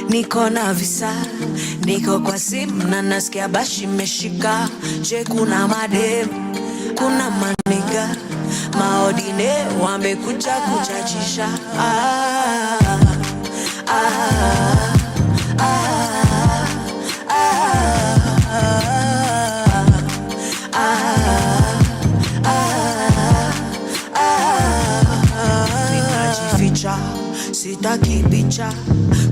Niko na visa, niko kwa simu na nasikia bashi meshika. Je, kuna madem, kuna maniga, maodine wamekuja kuchachisha. Ninajificha, sitaki picha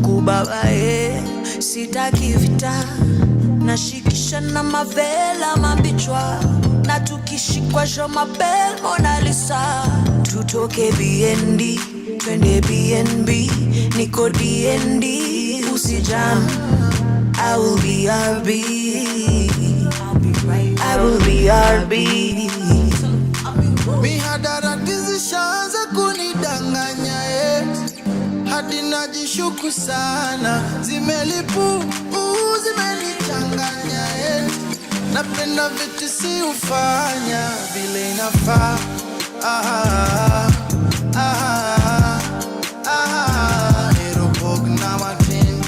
kubabae, sitaki vita. Nashikisha na mavela mabichwa, na tukishikwa jo mabel Mona Lisa. Tutoke BND, twende BNB, niko DND. Usijam, I will be RB, I will be RB. Mihadarati zishaanza kunidanganya hadi najishuku sana. Zimelipu, zimenichanganya napenda vitu si ufanya vile inafaa. Erobog na matin.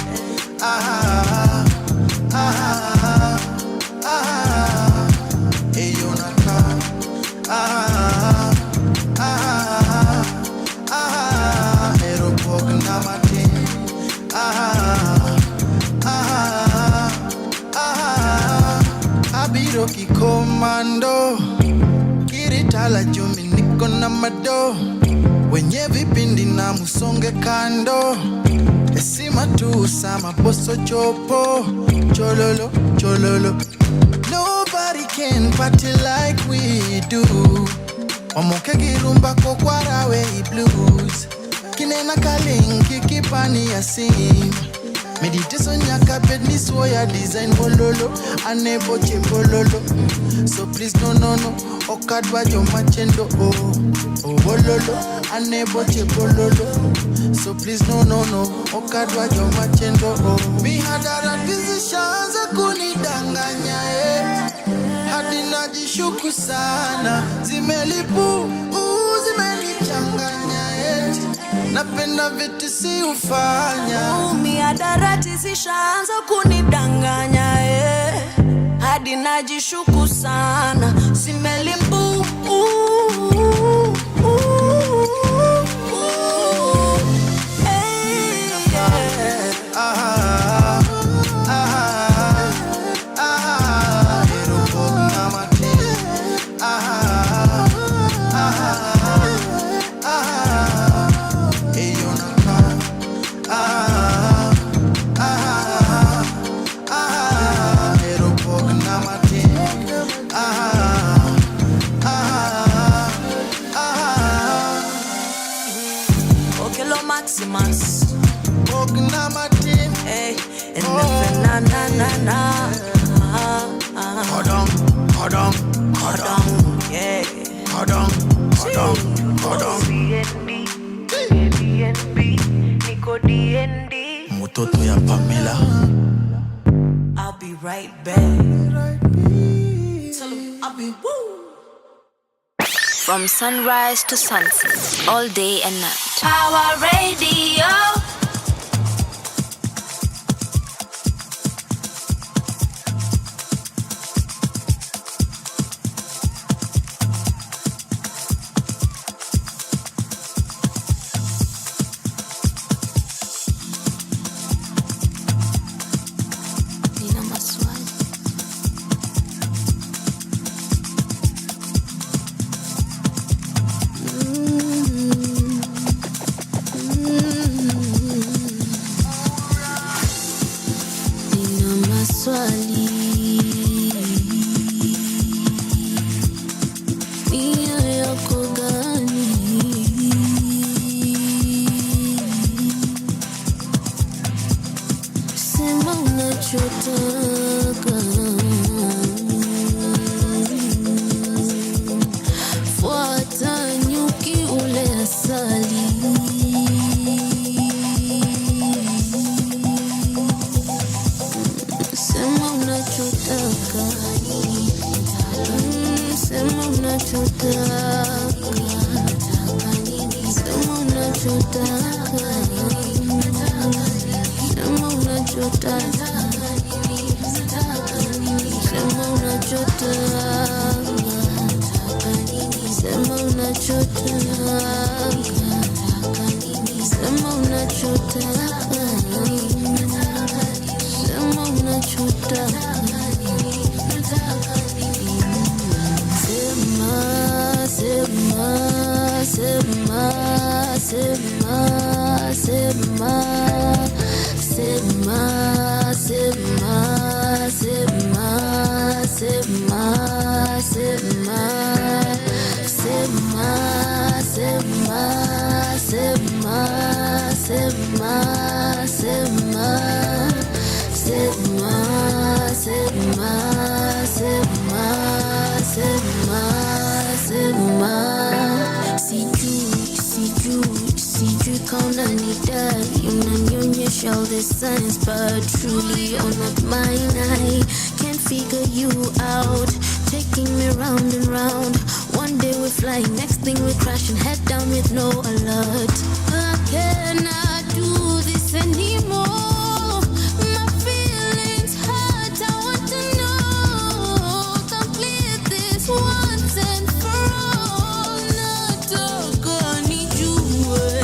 Eyonaka. Erobog na matin. Abiroki komando, kiritala jumi niko na mado. Wenye vipindi na musonge kando, esima tu sama boso chopo. Chololo, chololo. Nobody can party like we do. Omoke girumba kokwarawe blues. Kinena kalingi kipani ya sim. Meditation yaka bedni soya design bololo. Anebo bololo. So please no no no. Okadwa jo machendo oh bololo. Anebo bololo. So please no no no. Okadwa jo machendo oh. Mi hadara usiku sana, zimelipu zimenichanganya eti napenda vitu si ufanya. Miadarati zishaanza kunidanganya hadi najishuku sana, zimelipu Maximus. Hey, and na. Hold on. Yeah. Hold on. BNB, Nico DND. Mutoto ya Pamela. I'll be right back. Tell him I'll be woo. From sunrise to sunset, all day and night. Pawa Radio. All this science, but truly you're not mine. I can't figure you out, taking me round and round. One day we're flying, next thing we're crashing, head down with no alert. I cannot do this anymore. My feelings hurt, I want to know. Complete this once and for all. Nataka nijue.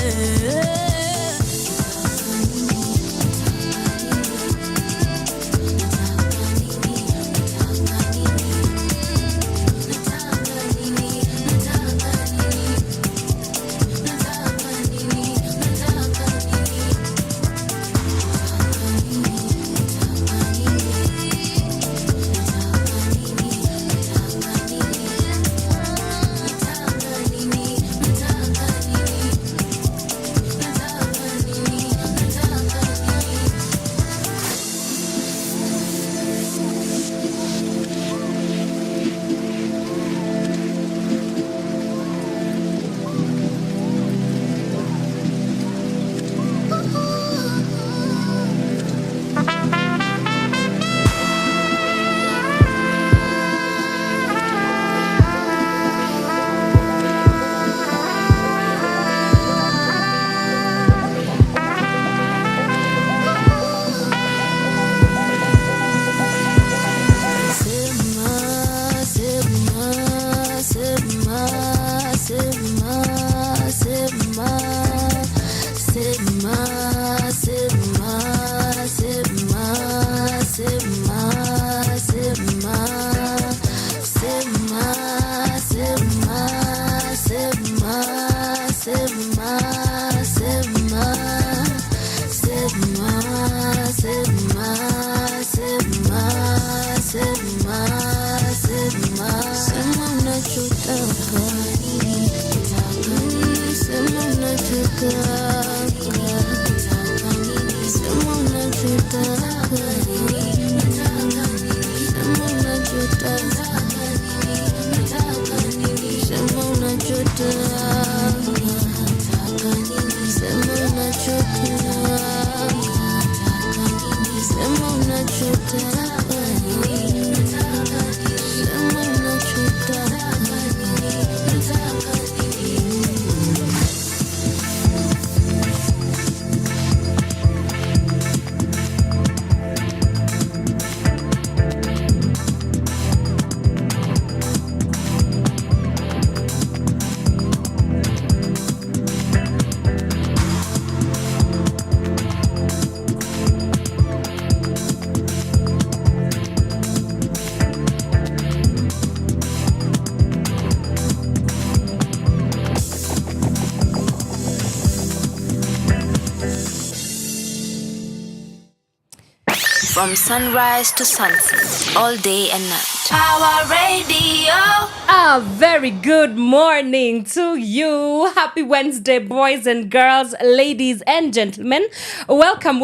From sunrise to sunset, all day and night. Power Radio. A very good morning to you. Happy Wednesday, boys and girls, ladies and gentlemen. Welcome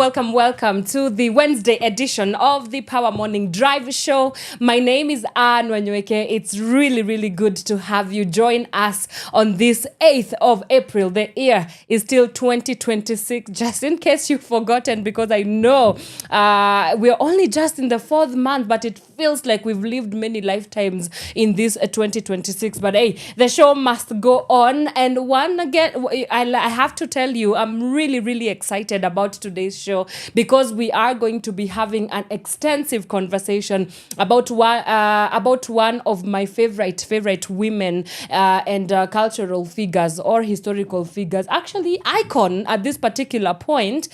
to the Wednesday edition of the Power Morning Drive Show. My name is Wanyoike. It's really good to have you join us on this 8th of April. The year is still 2026, just in case you've forgotten, because I know we're only just in the 4th month, but it feels like we've lived many lifetimes in this 2026. But hey, the show must go on. And one again, I have to tell you, I'm really excited about today's show because we are going to be having an extensive conversation about one of my favorite women and cultural figures or historical figures, actually icon at this particular point,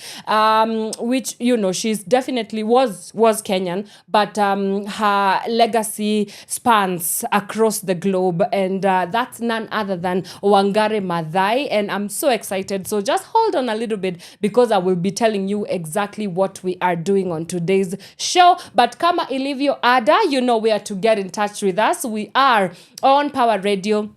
which, you know, she's definitely was Kenyan, but her legacy spans across the globe, and that's none other than Wangari Maathai. And I'm so excited, so just hold on a little bit because I will be telling you exactly what we are doing on today's show. But kama ilivyo ada, you know where to get in touch with us. We are on Power Radio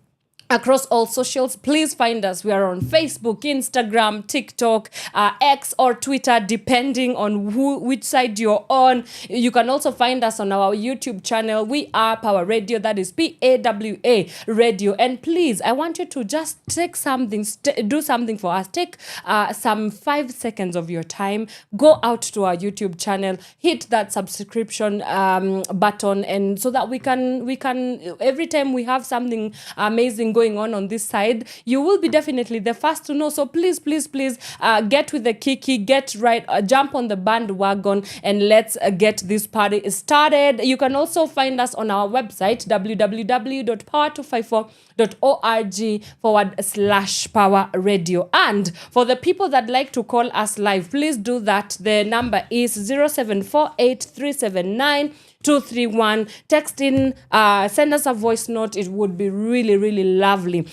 across all socials. Please find us. We are on Facebook, Instagram, TikTok, X or Twitter, depending on which side you're on. You can also find us on our YouTube channel. We are Power Radio. That is PAWA Radio. And please, I want you to just take something, do something for us. Take some 5 seconds of your time. Go out to our YouTube channel, hit that subscription button, and so that we can every time we have something amazing going on this side, you will be definitely the first to know. So please get with the kiki, get right, jump on the bandwagon, and let's get this party started. You can also find us on our website www.power254.org/power radio. And for the people that like to call us live, please do that. The number is 0748379231. Text in, send us a voice note. It would be really lovely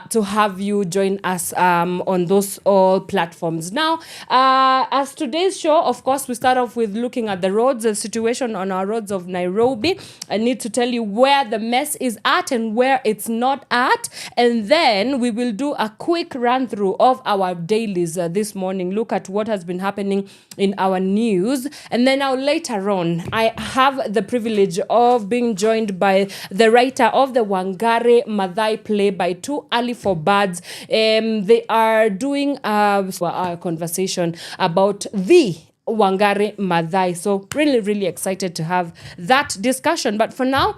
to have you join us on those all platforms. Now, as today's show, of course, we start off with looking at the roads, the situation on our roads of Nairobi. I need to tell you where the mess is at and where it's not at. And then we will do a quick run through of our dailies this morning. Look at what has been happening in our news. And then now later on, I have the privilege of being joined by the writer of the Wangari Maathai play by Too Early for Birds. They are doing a conversation about the Wangari Maathai. So really excited to have that discussion. But for now,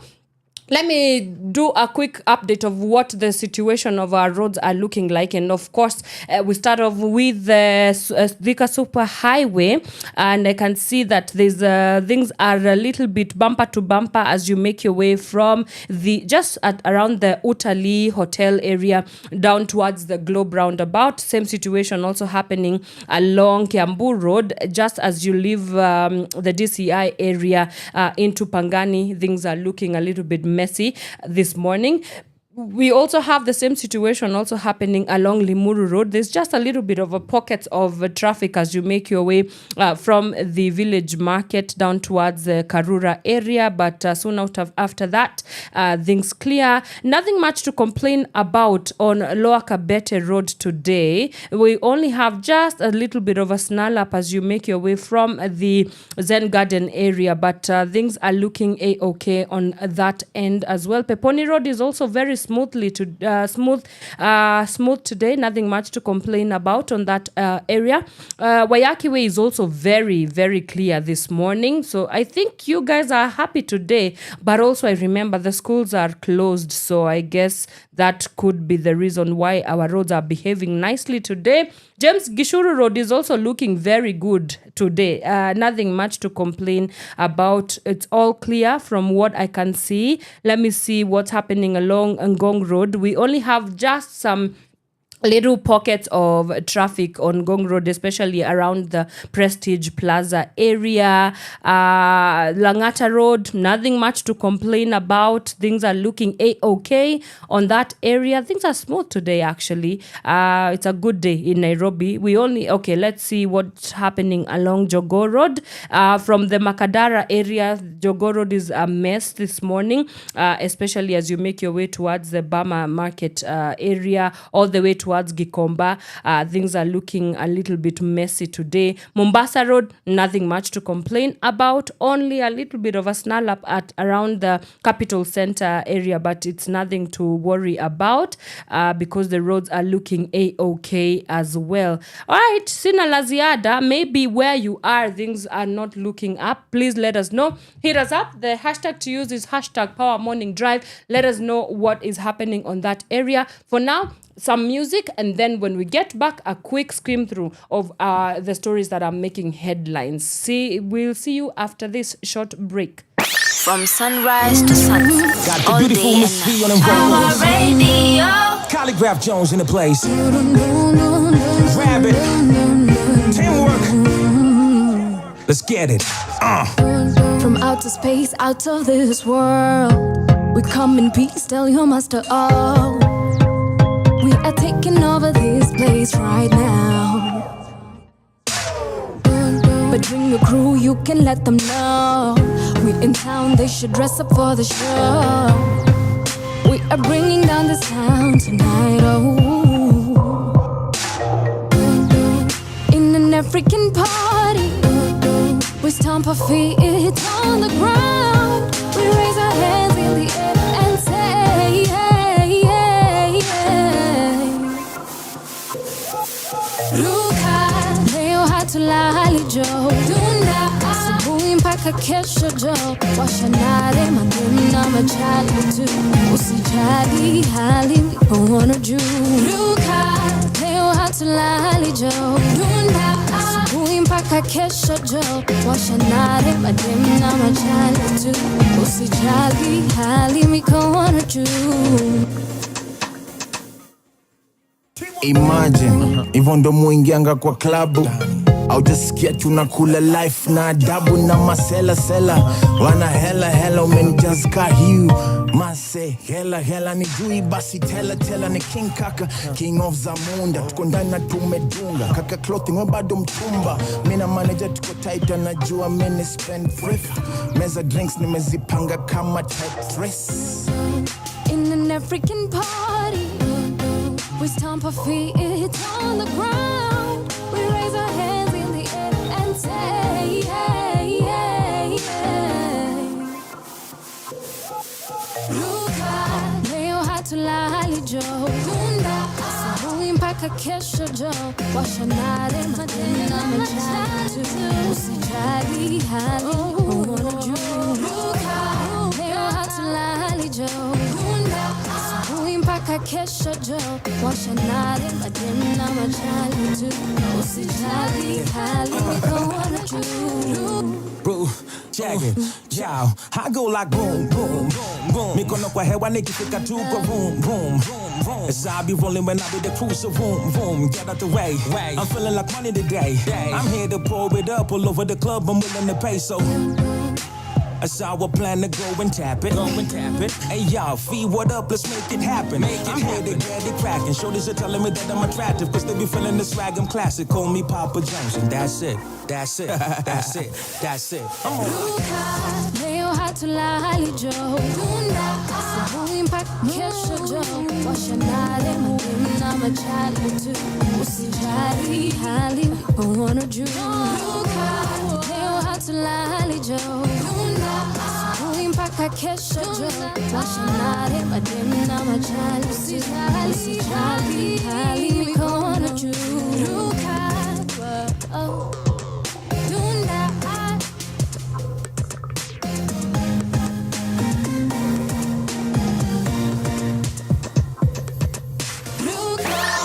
let me do a quick update of what the situation of our roads are looking like. And of course, we start off with the Thika Super Highway. And I can see that there's things are a little bit bumper to bumper as you make your way from around the Utali Hotel area down towards the Globe Roundabout. Same situation also happening along Kiambu Road. Just as you leave the DCI area into Pangani, things are looking a little bit messy this morning. We also have the same situation also happening along Limuru Road. There's just a little bit of a pocket of traffic as you make your way from the village market down towards the Karura area. But soon after that, things clear. Nothing much to complain about on Lower Kabete Road today. We only have just a little bit of a snarl up as you make your way from the Zen Garden area. But things are looking a-okay on that end as well. Peponi Road is also very smooth today. Nothing much to complain about on that area. Wacuka Way is also very clear this morning. So I think you guys are happy today. But also I remember the schools are closed. So I guess that could be the reason why our roads are behaving nicely today. James Gishuru Road is also looking very good today. Nothing much to complain about. It's all clear from what I can see. Let me see what's happening along Ngong Road. We only have just some little pockets of traffic on Gong Road, especially around the Prestige Plaza area. Langata Road, nothing much to complain about. Things are looking A-okay on that area. Things are smooth today, actually. It's a good day in Nairobi. Let's see what's happening along Jogoo Road. From the Makadara area, Jogoo Road is a mess this morning, especially as you make your way towards the Bama Market area, all the way towards Gikomba. Things are looking a little bit messy today. Mombasa Road, nothing much to complain about. Only a little bit of a snarl up at around the Capital Center area, but it's nothing to worry about because the roads are looking A-okay as well. All right, sina la ziada. Maybe where you are, things are not looking up. Please let us know. Hit us up. The hashtag to use is hashtag Power Morning Drive. Let us know what is happening on that area. For now, some music, and then when we get back, a quick skim through of the stories that are making headlines. We'll see you after this short break. From sunrise to sunset, Got the all beautiful day Miss and V on night. them Power vocals. Radio. Calligraph Jones in the place. Rabbit. Teamwork. Let's get it. From outer space, out of this world, we come in peace, tell your master all. We are taking over this place right now. But bring your crew, you can let them know. We're in town, they should dress up for the show. We are bringing down this town tonight, oh. In an African party, we stomp our feet on the ground. We raise our hands in the air and say, hey, hey, hey. Luka, leo hatulali jo. Dunda, asubuhi mpaka kesho jo. Washanare mademu na machali tu. Usijali hali mikono juu. Luka, leo hatulali jo. Dunda, asubuhi mpaka kesho jo. Washanare mademu na machali tu. Usijali hali mikono juu. Imagine, hivyo ndo muingianga kwa klabu au jasikia tunakula life na adabu na masela sela wana hela umenijazka hiu mase hela ni jui basi tela ni king kaka king of Zamunda tuko ndani na tumedunga kaka clothing we bado mtumba mina manager tuko tight anajua mini spend thrift meza drinks nimezipanga kama Tetris. In an African party, we stomp our feet on the ground. We raise our hands in the air and say, hey, hey, hey. Luka, leo hatulali jo. Dunda, asubuhi mpaka kesho jo. Washanare mademu na machali tu. Usijali hali mikono juu. Luka, leo hatulali jo. Dunda, asubuhi mpaka kesho jo. Washanare mademu na machali tu. Usijali hali mikono juu. Bro, check it, yo, I go like boom, boom, boom, boom. Mikono kwa hewa nikifika tu kwa boom, boom, boom. As I be rolling when I be the cruiser, boom, boom. Get out the way, I'm feeling like money today. I'm here to pour it up all over the club, I'm willing to pay, so that's how I plan to go and tap it. Hey y'all, feed what up, let's make it happen. I'm here to get it cracking. Shorties are telling me that I'm attractive, cause they be feeling the swag, I'm classic. Call me Papa Jones, and that's it. That's it. I'm on. Luka, leo hatulali jo. Dunda, asubuhi mpaka kesho jo. Washanare mademu na machali tu. Usijali hali mikono juu. Luka, leo hatulali jo. Dunda, asubuhi mpaka kesho jo. Washanare mademu na machali tu. Usijali hali mikono juu. Luka, oh.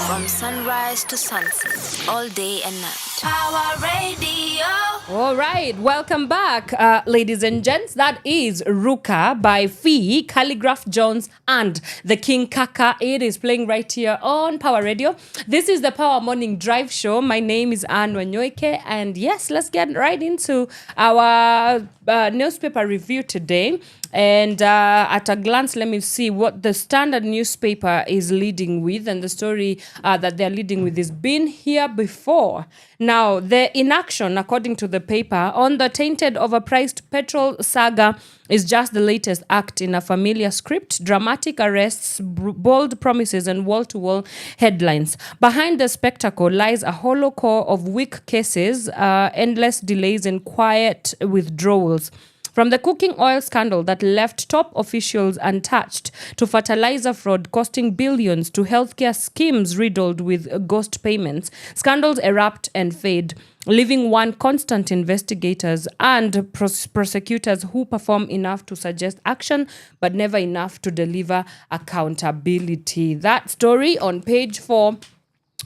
From sunrise to sunset, all day and night. Power Radio. All right, welcome back, ladies and gents. That is Ruka by Fee, Calligraph Jones, and the King Kaka. It is playing right here on Power Radio. This is the Power Morning Drive Show. My name is Wanyoike, and yes, let's get right into our newspaper review today. And at a glance, let me see what the Standard newspaper is leading with. And the story that they're leading with is been here before. Now, the inaction, according to the paper, on the tainted overpriced petrol saga is just the latest act in a familiar script. Dramatic arrests, bold promises, and wall-to-wall headlines. Behind the spectacle lies a hollow core of weak cases, endless delays, and quiet withdrawals. From the cooking oil scandal that left top officials untouched, to fertilizer fraud costing billions, to healthcare schemes riddled with ghost payments, scandals erupt and fade, leaving one constant investigators and prosecutors who perform enough to suggest action, but never enough to deliver accountability. That story on page 4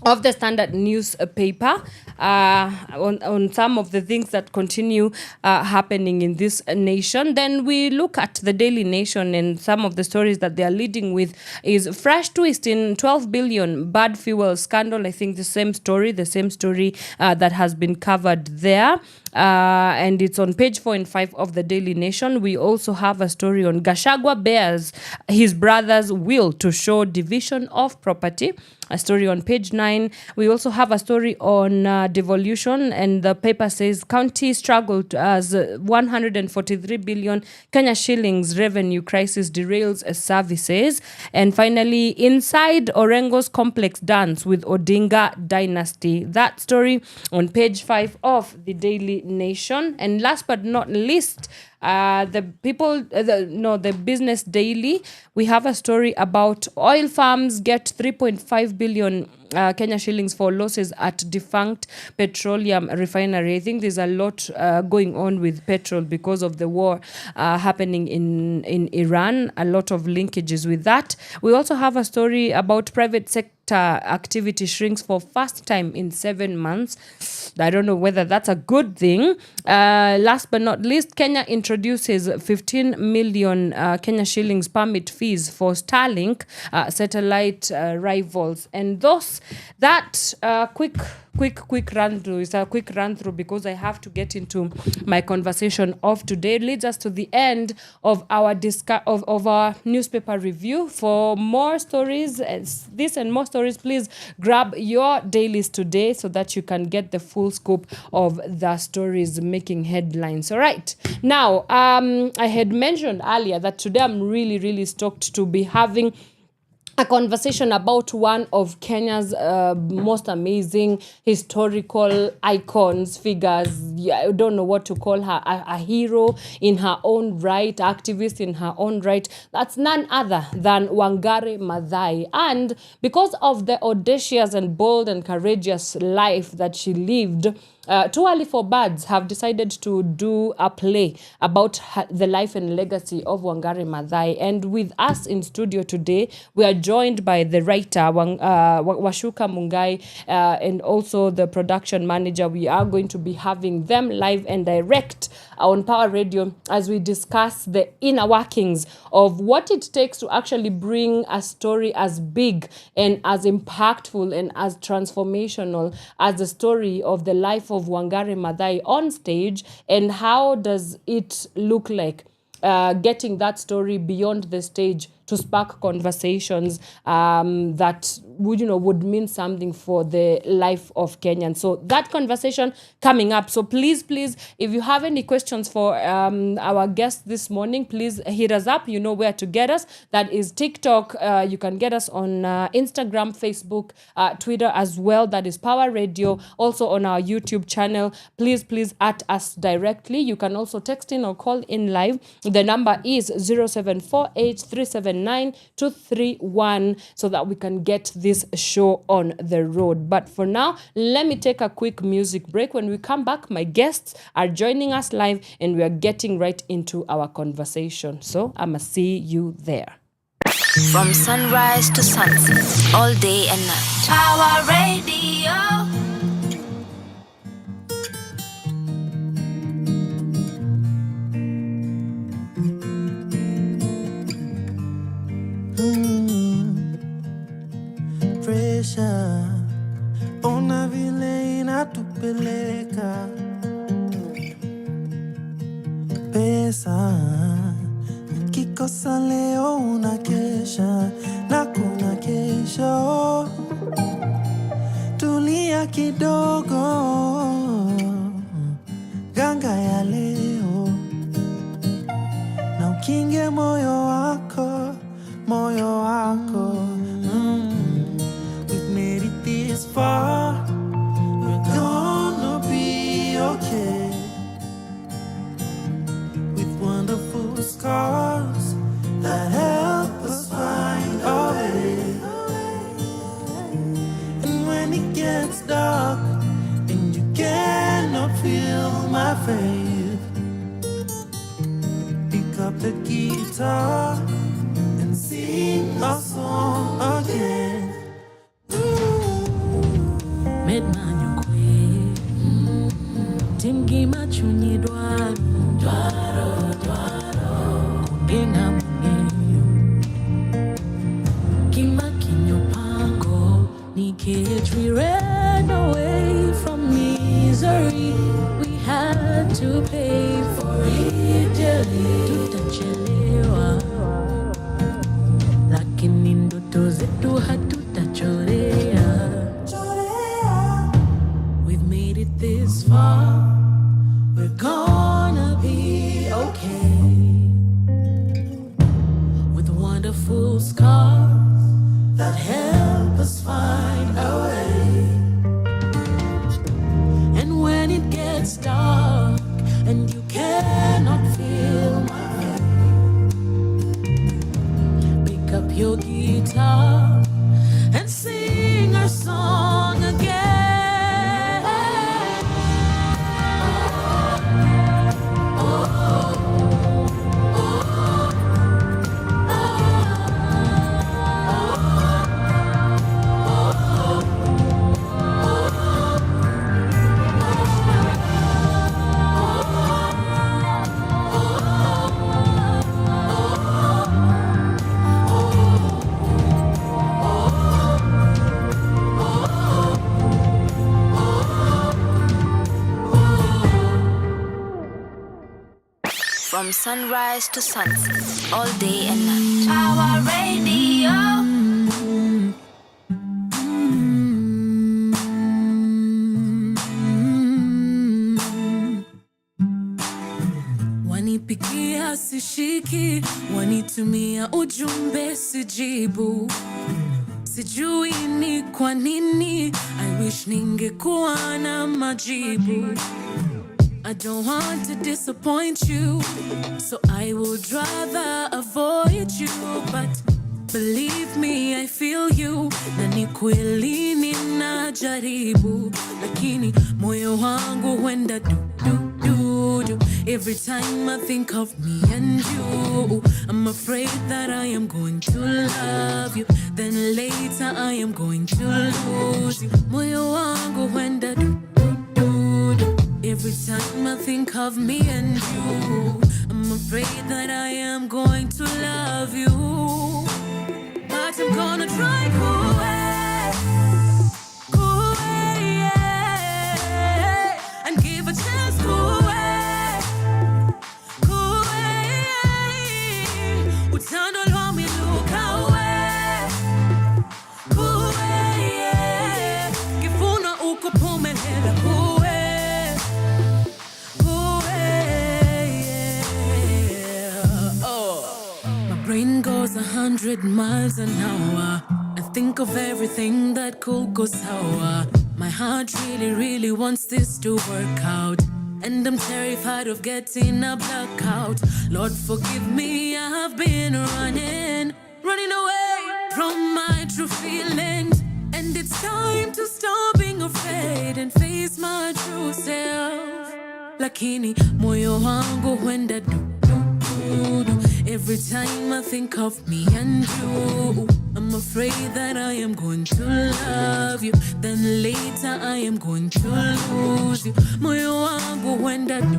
of the Standard newspaper on some of the things that continue happening in this nation. Then we look at the Daily Nation, and some of the stories that they are leading with is fresh twist in 12 billion bad fuel scandal. I think the same story that has been covered there. And it's on page 4 and 5 of the Daily Nation. We also have a story on Gachagua bears his brother's will to show division of property. A story on page 9. We also have a story on devolution, and the paper says county struggled as 143 billion Kenya shillings revenue crisis derails services. And finally, inside Orengo's complex dance with Odinga dynasty. That story on page 5 of the Daily Nation. And last but not least, the Business Daily, we have a story about oil farms get 3.5 billion Kenya shillings for losses at defunct petroleum refinery. I think there's a lot going on with petrol because of the war happening in Iran. A lot of linkages with that. We also have a story about private sector activity shrinks for first time in 7 months. I don't know whether that's a good thing. Last but not least, Kenya introduces 15 million Kenya shillings permit fees for Starlink satellite rivals. And that quick run through is a quick run through because I have to get into my conversation of today. It leads us to the end of our of our newspaper review. For more stories, this and more stories, please grab your dailies today so that you can get the full scope of the stories making headlines. All right. Now, I had mentioned earlier that today I'm really, really stoked to be having a conversation about one of Kenya's most amazing historical icons, figures. I don't know what to call her, a hero in her own right, activist in her own right. That's none other than Wangari Maathai. And because of the audacious and bold and courageous life that she lived, Too Early for Birds have decided to do a play about the life and legacy of Wangari Maathai. And with us in studio today, we are joined by the writer, Wacuka Mungai, and also the production manager. We are going to be having them live and direct on Power Radio as we discuss the inner workings of what it takes to actually bring a story as big and as impactful and as transformational as the story of the life of Wangari Maathai on stage, and how does it look like getting that story beyond the stage to spark conversations that would mean something for the life of Kenyans. So that conversation coming up. So please, if you have any questions for our guest this morning, please hit us up. You know where to get us. That is TikTok. You can get us on Instagram, Facebook, Twitter as well. That is Power Radio. Also on our YouTube channel. Please at us directly. You can also text in or call in live. The number is 0748379231 so that we can get this show on the road. But for now, let me take a quick music break. When we come back, my guests are joining us live and we are getting right into our conversation. So I'ma see you there. From sunrise to sunset, all day and night. Power Radio. pesa. Kikosa leo unakesha na kuna kesho. Tulia kidogo, ganga ya leo. Na ukinge moyo wako, moyo wako. We've made it this far, we're gonna be okay. With wonderful scars that help us find our way. And when it gets dark and you cannot feel my faith, pick up the guitar and sing a song again. Wanyoike, timgi machuni dwaro, kugenga mungeyo. Kima kinyo pango, nikech we ran away from misery. We had to pay for it dearly. Tutachelewa, lakini ndoto zetu hatutachorea. This far, we're gonna be okay. With wonderful scars that help us find our way. And when it gets dark and you cannot feel my way, pick up your guitar and sing our song again. From sunrise to sunset, all day and night. Our radio. Wanipigia sishiki, wanitumia ujumbe sijibu. Sijui ni kwa nini, I wish ningekuwa na majibu. I don't want to disappoint you, so I would rather avoid you. But believe me, I feel you. Na ni kweli ninajaribu, lakini moyo wangu huenda du. Every time I think of me and you, I'm afraid that I am going to love you, then later I am going to lose you. Moyo wangu huenda du. Every time I think of me and you, I'm afraid that I am going to love you. But I'm gonna try yeah, and give a chance utando lwa miluka yeah, kifuna ukupumelela brain goes 100 miles an hour. I think of everything that could go sour. My heart really wants this to work out, and I'm terrified of getting a blackout. Lord forgive me, I have been running away from my true feelings, and it's time to stop being afraid and face my true self. Lakini moyo wangu huenda du. Every time I think of me and you, I'm afraid that I am going to love you, then later I am going to lose you. Moyo wangu huenda du.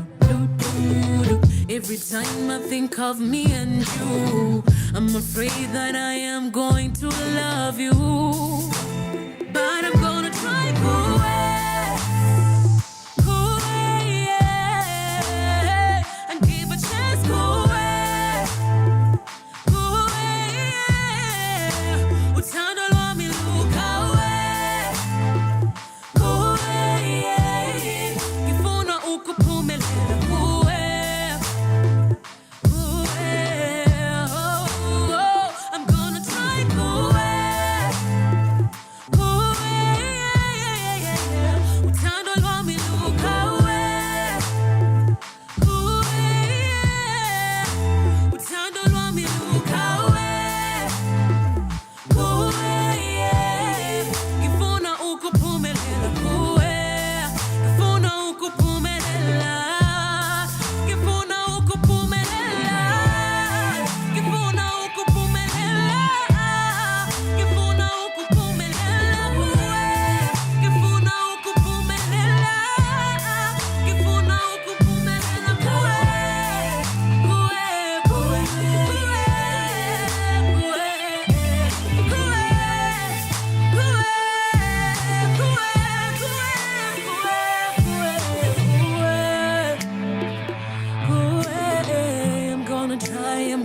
Every time I think of me and you, I'm afraid that I am going to love you. But I'm gonna try yeah, and give a chance.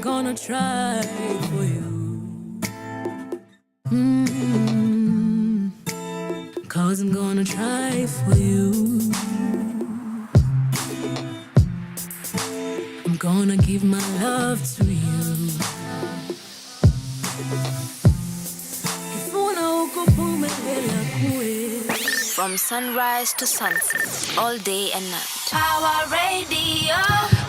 I'm gonna try for you. Cause I'm gonna try for you. I'm gonna give my love to you. From sunrise to sunset, all day and night. Power Radio.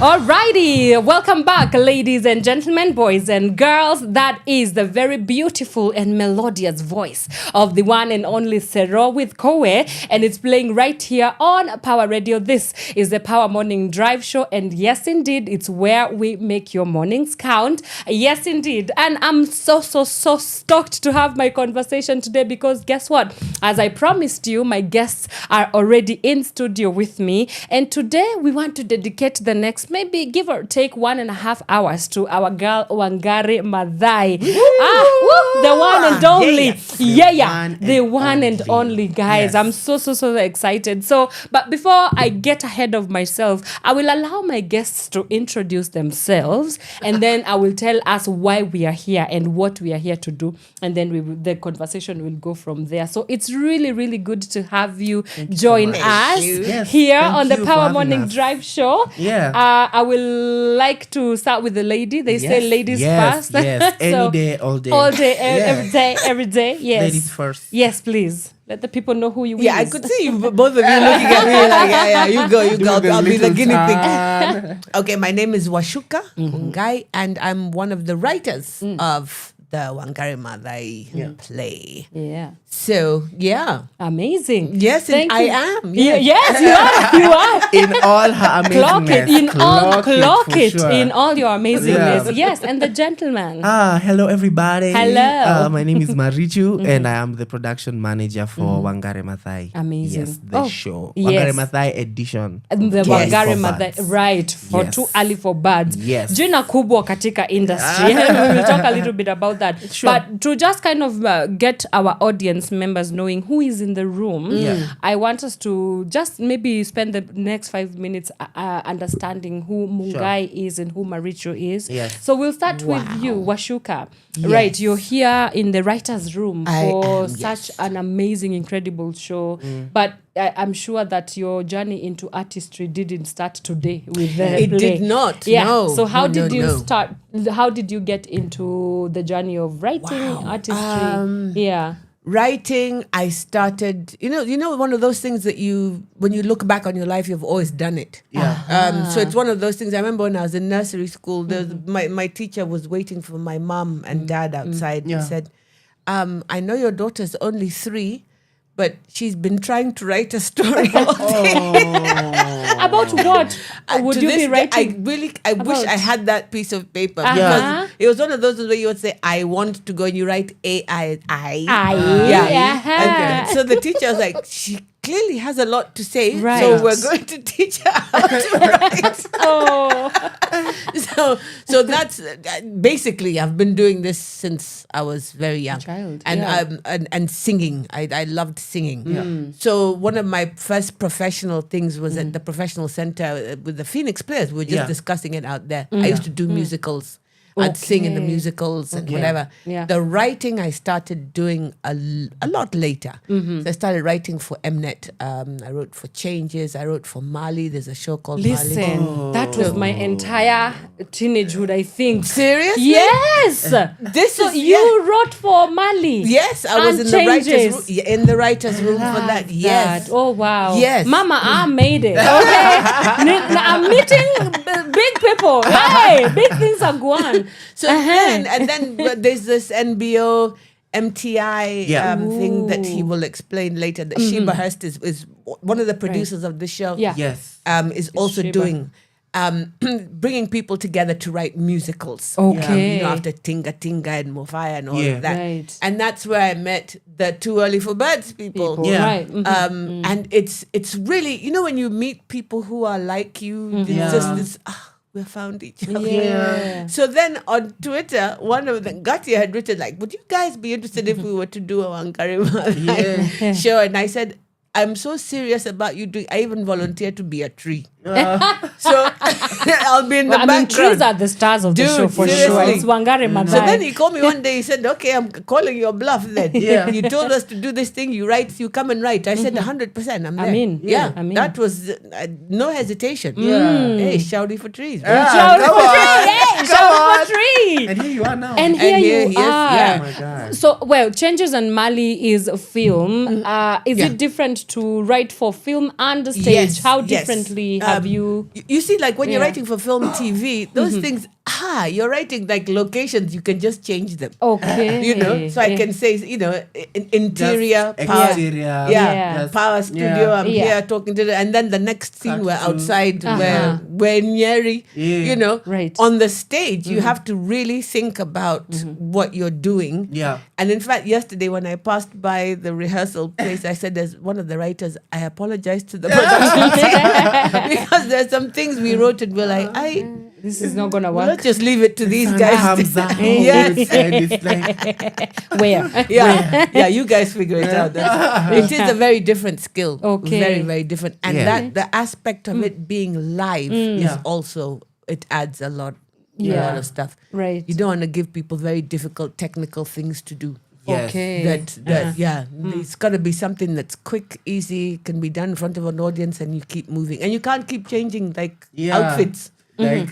Alrighty, welcome back, ladies and gentlemen, boys and girls. That is the very beautiful and melodious voice of the one and only Sero with Kowe, and it's playing right here on Power Radio. This is the Power Morning Drive Show, and yes, indeed, it's where we make your mornings count. Yes, indeed, and I'm so stoked to have my conversation today because guess what? As I promised you, my guests are already in studio with me, and today we want to dedicate the next maybe give or take 1.5 hours to our girl Wangari Maathai. The one and only. The one and only, guys. Yes. I'm so excited. So, but before I get ahead of myself, I will allow my guests to introduce themselves, and then I will tell us why we are here and what we are here to do, and then the conversation will go from there. So it's really good to have you join us here on the Power Morning Drive Show. I will like to start with the lady. They say ladies first. Yes, any day, all day. All day, every day. Yes. Ladies first. Yes, please. Let the people know who you are. Yeah, I could see you, both of you looking at me like, yeah, you go. I'll be the guinea pig. Okay, my name is Wacuka, Mungai, and I'm one of the writers of the Wangari Maathai play. Yeah. So, yeah. Amazing. Yes, I am. Yes, you are. In all her amazingness. Clock it. In all your amazingness. Yeah. Yes, and the gentleman. Hello, everybody. Hello. My name is Marichu, and I am the production manager for Wangari Maathai. Amazing. Yes, the show. Yes. Wangari Maathai edition. The Wangari Maathai, right, for Too Early for Birds. Yes. Jina kubwa katika industry. We will talk a little bit about that. Sure. But to just kind of get our audience members knowing who is in the room, I want us to just maybe spend the next 5 minutes understanding who Mungai is and who Marichu is. Yes. So we'll start with you, Wacuka. Yes. Right, you're here in the writer's room for such an amazing, incredible show. But I'm sure that your journey into artistry didn't start today with the play. It did not. Yeah. No. So how did you start? How did you get into the journey of writing artistry? Writing, I started, you know, one of those things that when you look back on your life, you've always done it. Yeah. So it's one of those things. I remember when I was in nursery school, my teacher was waiting for my mom and dad outside. He said, I know your daughter's only 3, but she's been trying to write a story all day. About what would you be writing? I wish I had that piece of paper because it was one of those where you would say, I want to go, and you write I. Okay. So the teacher was like, she clearly has a lot to say, so we're going to teach her how to write. So that's basically, I've been doing this since I was very young. Child, and singing. I loved singing. So one of my first professional things was at the professional center with the Phoenix Players. We were just discussing it out there. I used to do musicals. I'd sing in the musicals and whatever. Yeah. The writing I started doing a lot later. So I started writing for Mnet. I wrote for Changes. I wrote for Mali. There's a show called Mali. That was my entire teenagehood, I think. Seriously? Yes. You wrote for Mali. Yes, I was in the writers' room for that. Yes. Oh wow. Yes. Mama, I made it. Okay. I'm meeting big people. Hey, big things are going. So then there's this NBO MTI thing that he will explain later. That Sheba Hurst is one of the producers of this show. Yeah. Yes. Is also doing bringing people together to write musicals. Okay. After Tinga Tinga and Mofaya and all of that. Right. And that's where I met the Too Early for Birds people. Yeah. Right. And it's really, when you meet people who are like you, it's just this, we found each other. Yeah. So then on Twitter, one of the Gatia had written would you guys be interested if we were to do a Wangari Maathai show? And I said, I'm so serious about you doing. I even volunteered to be a tree. So I'll be in the background. Trees are the stars of the show for sure. seriously. It's Wangari Maathai. So then he called me one day. He said, "Okay, I'm calling your bluff. Then you told us to do this thing. You write. You come and write." I said, "100%. I'm there." I mean, that was no hesitation. Hey, shouty for trees. Shout for tree. And here you are now. And here you are. Yeah. Oh my God. So, Changes in Mali is a film. Is it different to write for film and stage? Yes, How yes. differently have you? You see, like when you're writing for film, TV, those things. You're writing like locations. You can just change them. Okay. So I can say, interior, Just power, exterior. yeah, power studio. Yeah. I'm here talking to and then the next scene we're outside where Munyiri, Right. on the stage. You have to really think about what you're doing. Yeah. And in fact, yesterday when I passed by the rehearsal place, I said, "There's one of the writers. I apologize to the production team because there's some things we wrote and we're like, This is not gonna work. let's just leave it to these guys." Hamza. Yes. And it's like, Where? Yeah, you guys figure it out. It is a very different skill. Okay. Very, very different. And Yeah. that the aspect of it being live is also, it adds a lot of stuff. Right. You don't want to give people very difficult technical things to do. yes. Okay. It's got to be something that's quick, easy, can be done in front of an audience, and you keep moving. And you can't keep changing outfits. Like,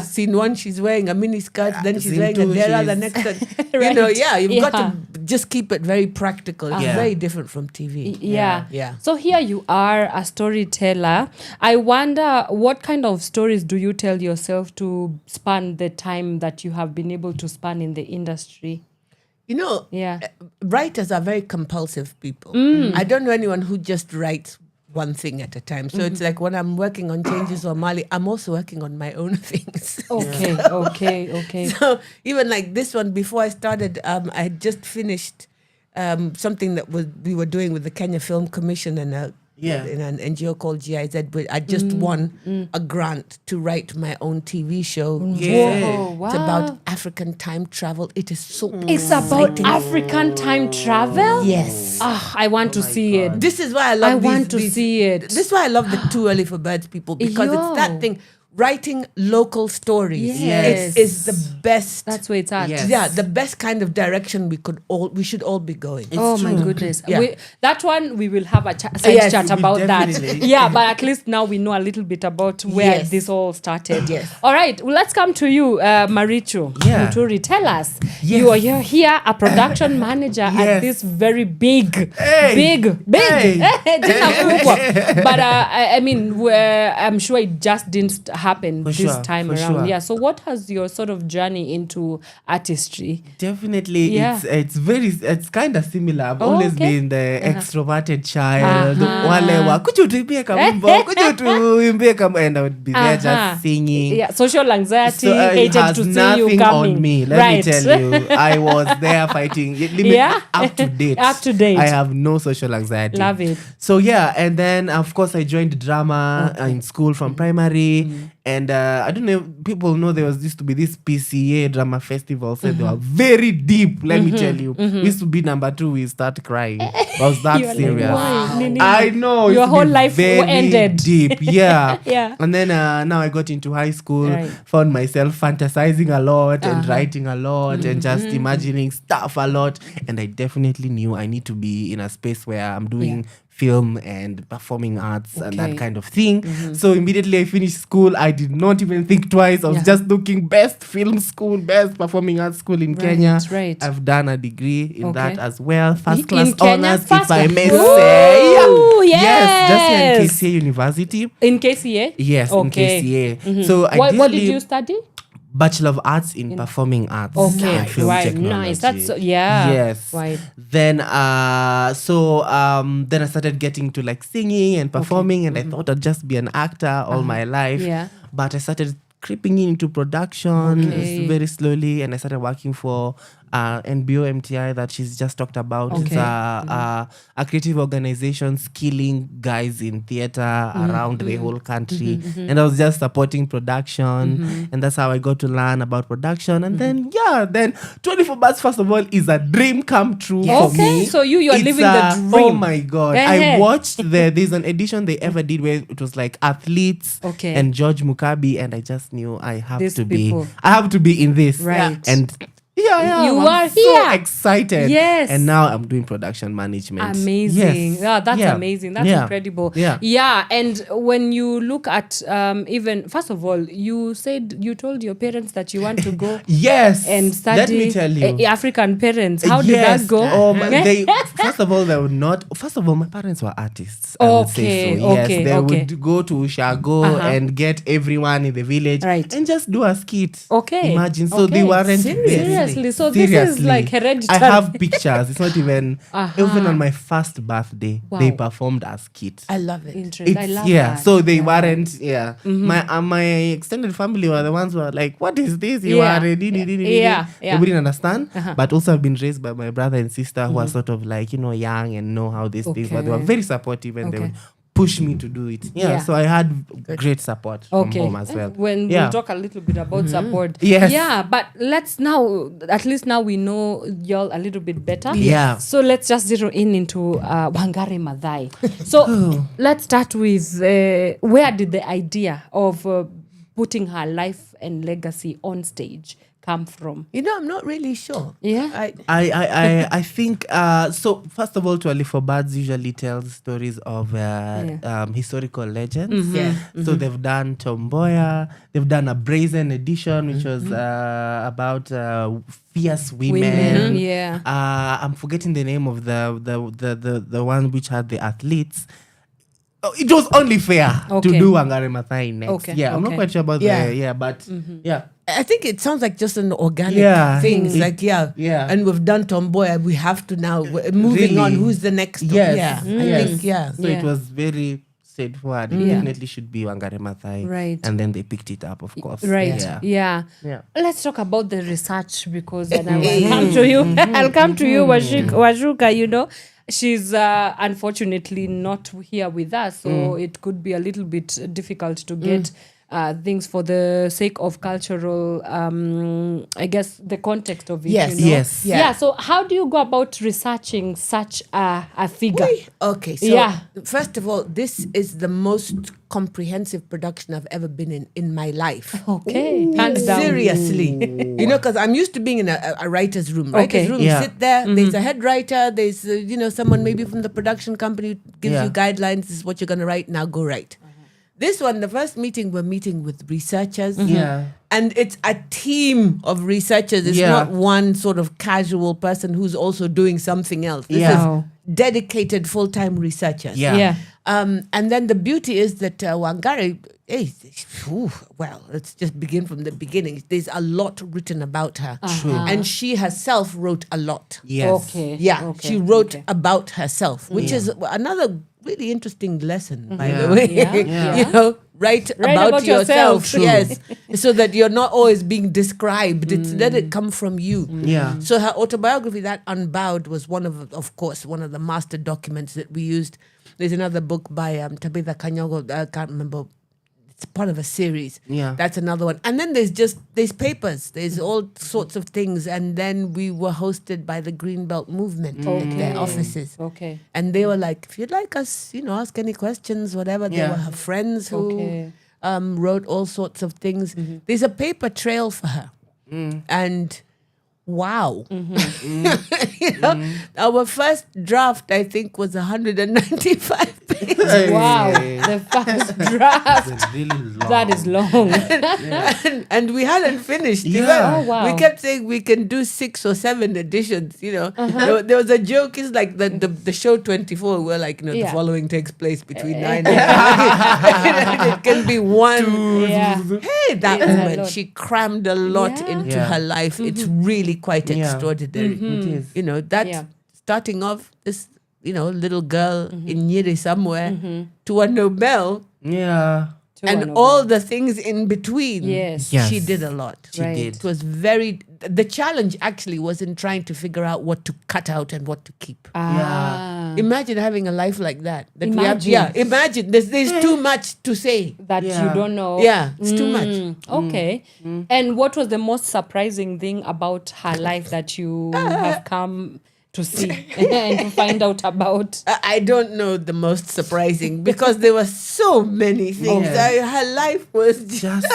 Scene one, she's wearing a mini skirt, then she's scene wearing two, a dera, the she's- next one. Right. You've got to just keep it very practical. It's very different from TV. Yeah. So here you are, a storyteller. I wonder, what kind of stories do you tell yourself to span the time that you have been able to span in the industry? Writers are very compulsive people. I don't know anyone who just writes one thing at a time. So it's like when I'm working on Changes or Mali, I'm also working on my own things. Okay. So even like this one, before I started, I had just finished something that we were doing with the Kenya Film Commission and in an NGO called GIZ. But I just won a grant to write my own TV show. Whoa, wow. It's about African time travel. It is so It's about African time travel? Yes. I want to see it. This is why I love see it. This is why I love the Too Early for Birds people, because it's that thing. Writing local stories is the best. That's where it's at. Yes. Yeah, the best kind of direction we should all be going. My goodness. Yeah. That one, we will have a chat Yes, about that. definitely. Yeah, but at least now we know a little bit about where Yes. this all started. Yes. All right, well, let's come to you, Marichu. Yeah. Muturi, tell us. Yes. You're here, a production manager at Yes. this very big. Hey. Jina kubwa. But I mean, I'm sure it just didn't happen For this sure, time for around. sure. Yeah. So what has your sort of journey into artistry? Definitely, Yeah. it's kind of similar. I've Oh, always okay. been the extroverted child. Uh-huh. Wale wa kuja tuimbie kamwimbo, kuja tuimbie kamwimbo, and I would be there just singing. Yeah, social anxiety, So it hated has to see nothing you coming. on me. Let right. me tell you, I was there fighting. Yeah. Up to date. Up to date. I have no social anxiety. Love it. So yeah, and then of course I joined drama in school from primary. And I don't know, people know there used to be this PCA drama festival. So they were very deep, let me tell you. We used to be number 2, we start crying. I was that You're like, serious. why? Nini? I know. it Your used to whole be life very ended. deep, yeah. Yeah. And then now I got into high school, Right. found myself fantasizing a lot and writing a lot and just imagining stuff a lot. And I definitely knew I need to be in a space where I'm doing film and performing arts and that Okay. kind of thing. So immediately I finished school, I did not even think twice. I was just looking best film school, best performing arts school in Kenya. Right. I've done a degree in Okay. that as well. First In class Kenya, honors, first if I class. may Ooh, say. yes. Just here in KCA University. In KCA? Yes, Okay. in KCA. So What did you study? Bachelor of Arts in Performing Arts Okay, and Film right, Technology. nice. That's yeah. Yes. Right. Then then I started getting to like singing and performing, and I thought I'd just be an actor all my life. Yeah. But I started creeping into production Okay. very slowly, and I started working for NBO MTI that she's just talked about. Okay. It's a creative organization skilling guys in theater around the whole country. And I was just supporting production. And that's how I got to learn about production. And then 24 Bars, first of all, is a dream come true for me. So you are It's living the dream. Oh my God. Eh-heh. I watched there's an edition they ever did where it was like athletes Okay. and George Mukabi, and I just knew I have These to people. be. I have to be in this. Right. And you You I'm are so here. excited. Yes. And now I'm doing production management. Amazing. Yes. Yeah, that's amazing. That's incredible. Yeah. And when you look at even first of all, you told your parents that you want to go Yes. and study. Let me tell you. African parents. How did Yes. that go? They first of all they would not. First of all, my parents were artists. I would say so. Yes, they would go to Ushago and get everyone in the village and just do a skit. Okay. Imagine. So they weren't Seriously. So this is like hereditary. I have pictures. It's not even on my first birthday. Wow. They performed a skit. I love it. Interesting. I love that. So they weren't. Yeah, my extended family were the ones who were like, "What is this? You are Yeah. They wouldn't understand. But also, I've been raised by my brother and sister who are sort of like young and know how these things. But they were very supportive and they would push me to do it. So I had great support from home as well. When we'll talk a little bit about support. Yes. Yeah, but let's now, at least now we know y'all a little bit better. Yeah. So let's just zero into Wangari Maathai. So let's start with where did the idea of putting her life and legacy on stage come from? I'm not really sure. Yeah. I think so. First of all, 24 Birds usually tells stories of historical legends. So they've done Tomboya, they've done a Brazen edition, which was about fierce women. Yeah. I'm forgetting the name of the one which had the athletes. Oh, it was only fair to do Wangari Maathai next. Okay. Yeah, I'm not quite sure about but I think it sounds like just an organic thing. It's like, and we've done Tomboya, we have to now, moving on, who's the next one? Yes. I think, So it was very straightforward. It definitely should be Wangari Maathai. Right. And then they picked it up, of course. Right. Yeah. Let's talk about the research because then I'll come to you. I'll come to you, Wacuka, She's unfortunately not here with us, so it could be a little bit difficult to get things for the sake of cultural, I guess, the context of it. Yes. Yeah. So how do you go about researching such a figure? Okay, so first of all, this is the most comprehensive production I've ever been in my life. Okay. Hands down. Seriously. Because I'm used to being in a writer's room. Okay. Writer's room, you sit there, there's a head writer, there's, someone maybe from the production company gives you guidelines, this is what you're going to write, now go write. This one, the first meeting, we're meeting with researchers. And it's a team of researchers. It's not one sort of casual person who's also doing something else. This is dedicated full-time researchers. And then the beauty is that Wangari, let's just begin from the beginning. There's a lot written about her. And she herself wrote a lot. Yes. Okay. Yeah, she wrote about herself, which is another really interesting lesson, by the way. Write about yourself. Yes. So that you're not always being described. Let it come from you. Yeah. So her autobiography, that Unbowed, was one of course, one of the master documents that we used. There's another book by Tabitha Kanyogo, I can't remember. It's part of a series. Yeah. That's another one. And then there's papers. There's all sorts of things. And then we were hosted by the Greenbelt Movement at their offices. Okay. And they were like, if you'd like us, ask any questions, whatever. They were her friends who wrote all sorts of things. There's a paper trail for her. And wow. Our first draft, I think, was 195 pages. Wow. The first draft. It's really long. That is long. and we hadn't finished. Oh, wow. We kept saying we can do 6 or 7 editions. There was a joke. It's like the show 24. We're like, the following takes place between 9 and 10. It can be one. Hey, that woman, she crammed a lot into her life. It's really quite extraordinary. It is. That's starting off this, little girl in Munyiri somewhere to a Nobel. Yeah. and all the things in between. Yes. Yes. She did a lot. She did. It was the challenge actually was in trying to figure out what to cut out and what to keep. Imagine having a life like that. Imagine. There's too much to say. That you don't know. Yeah, it's too much. Okay. And what was the most surprising thing about her life that you have come to see and to find out about? I don't know the most surprising because there were so many things. Her life was just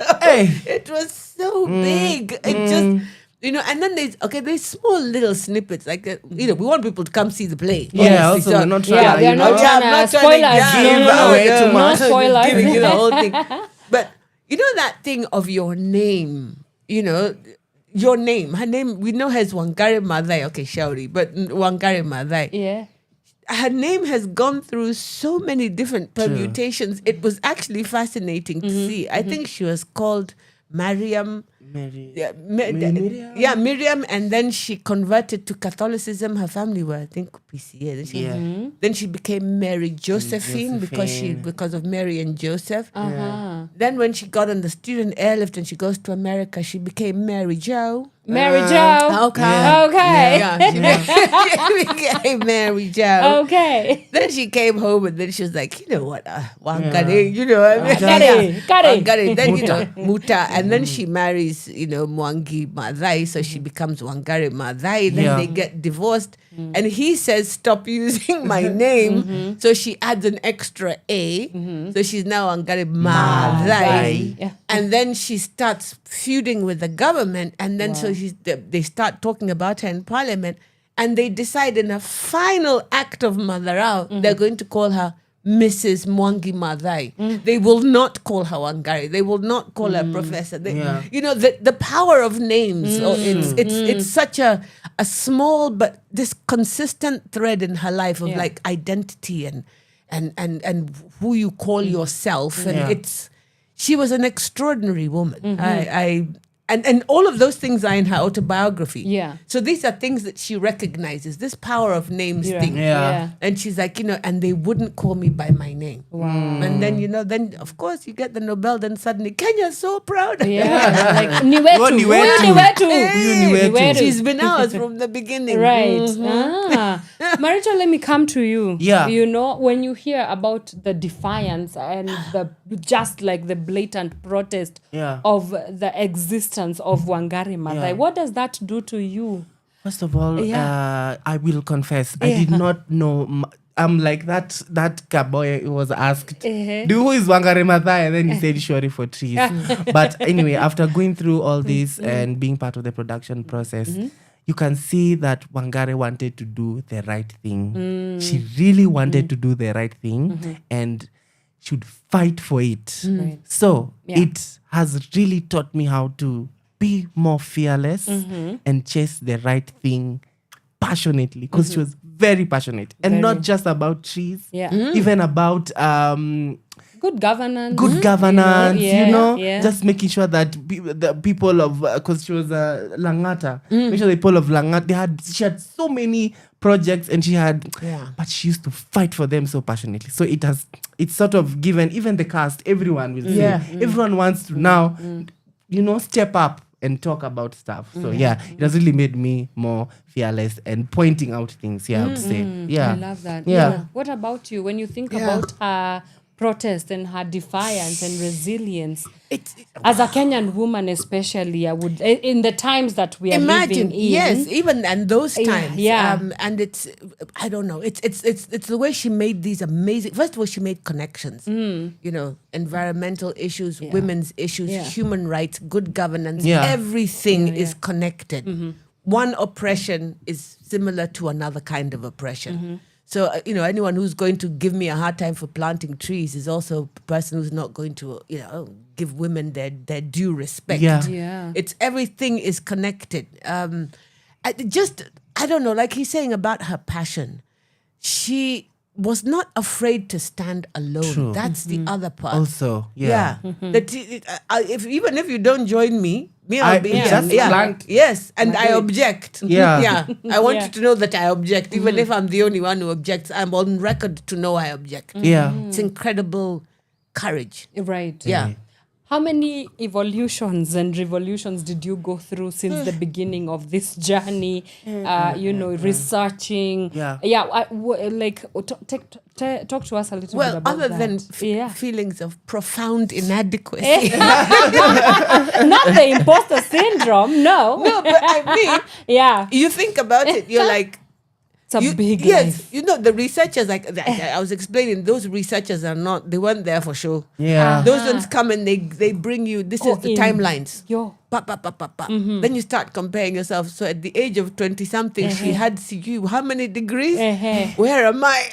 it was so big. It just and then there's small little snippets like we want people to come see the play. Yeah, Honestly. also we're not trying they're not trying to spoilers. give away too much. No spoilers. Giving you the whole thing. But that thing of your name, your name, her name, we know her as Wangari Maathai. Okay, Shauri, but Wangari Maathai. Yeah. Her name has gone through so many different permutations. It was actually fascinating to see. I think she was called Miriam. Miriam, and then she converted to Catholicism. Her family were, I think, PCA. Then she became Mary Josephine because of Mary and Joseph. Then when she got on the student airlift and she goes to America, she became Mary Jo. Mary Jo. Okay. She became Mary Jo. Okay. Then she came home and then she was like, you know what, Wangari, you know what I mean? Wangari. Then, Muta. And then she marries, Mwangi Maathai, so she becomes Wangari Maathai. Then they get divorced. And he says, stop using my name. So she adds an extra A. So she's now Wangari Maathai. And then she starts feuding with the government. And then so they start talking about her in parliament. And they decide in a final act of Madarao, they're going to call her Mrs. Mwangi Maathai. They will not call her Wangari. They will not call her professor. The power of names. It's such a small but this consistent thread in her life of like identity and who you call yourself. And she was an extraordinary woman. And all of those things are in her autobiography. Yeah. So these are things that she recognizes, this power of names thing. Yeah. And she's like, and they wouldn't call me by my name. Wow. And then, then of course you get the Nobel, then suddenly Kenya's so proud. Yeah. Like, Niwetu. She's been ours from the beginning. Right. Marichu, let me come to you. Yeah. When you hear about the defiance and the blatant protest of the existence of Wangari Maathai, what does that do to you? First of all, I will confess, I did not know. I'm like that cowboy was asked, who is Wangari Maathai? And then he said, Shori for trees. But anyway, after going through all this and being part of the production process, you can see that Wangari wanted to do the right thing. She really wanted to do the right thing and should fight for it. So it has really taught me how to be more fearless and chase the right thing passionately, because she was very passionate and not just about trees, even about good governance, just making sure that the people of, because she was Langata, make sure the people of Langata, she had so many projects and but she used to fight for them so passionately. So it's sort of given, even the cast, everyone will say, everyone wants to now, step up and talk about stuff. So it has really made me more fearless and pointing out things. I would say. I love that. Yeah. What about you? When you think about her protest and her defiance and resilience, as a Kenyan woman especially, I would, in the times that we are living in. Yes, even and those times. And it's, I don't know, it's the way she made these amazing, first of all, she made connections, environmental issues, women's issues, human rights, good governance, everything is connected. One oppression is similar to another kind of oppression. So, anyone who's going to give me a hard time for planting trees is also a person who's not going to, give women their due respect. It's everything is connected. I don't know, like he's saying about her passion. She was not afraid to stand alone. True. That's the other part. Also, That even if you don't join me, I'll be just blank. Yes, and I object. Yeah. I want you to know that I object. Even if I'm the only one who objects, I'm on record to know I object. Yeah. It's incredible courage. Right. Yeah. How many evolutions and revolutions did you go through since the beginning of this journey? Researching. Yeah. Yeah. Talk to us a little bit Well, about other that. than yeah. feelings of profound inadequacy. Not the imposter syndrome. No. No, but I mean, Yeah. you think about it, you're like, It's a big yes, life. you know, the researchers, like I was explaining, those researchers they weren't there for show. Yeah. Those ones come and they bring you, this is the timelines. Yo. Pa, pa, pa, pa, pa. Then you start comparing yourself. So at the age of 20-something, she had CU. How many degrees? Where am I?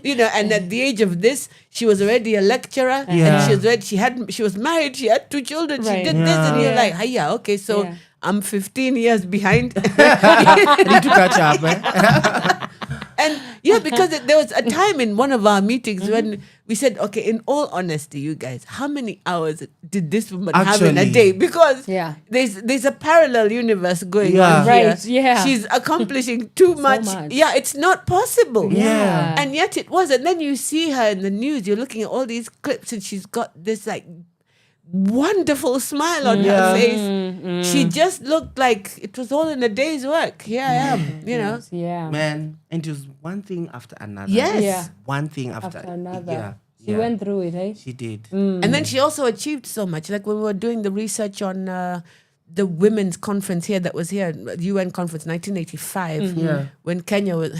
You know, and at the age of this, she was already a lecturer. Yeah. And she was married. She had 2 children. Right. She did this, and you're Yeah. like, okay, so I'm 15 years behind. Need to catch up. And because there was a time in one of our meetings when we said, okay, in all honesty, you guys, how many hours did this woman have in a Actually. day? Because Yeah. there's a parallel universe going Yeah. on here. Right, yeah. She's accomplishing too much. much. Yeah, it's not possible. Yeah. And yet it was. And then you see her in the news, you're looking at all these clips and she's got this like wonderful smile on her face. She just looked like it was all in a day's work. Here I am, you know. Yeah. Man, and it was one thing after another. Yes. Yeah. One thing after, After another. Yeah. She went through it, eh? She did. And then she also achieved so much. Like when we were doing the research on the women's conference here that was here, UN conference 1985, when Kenya was...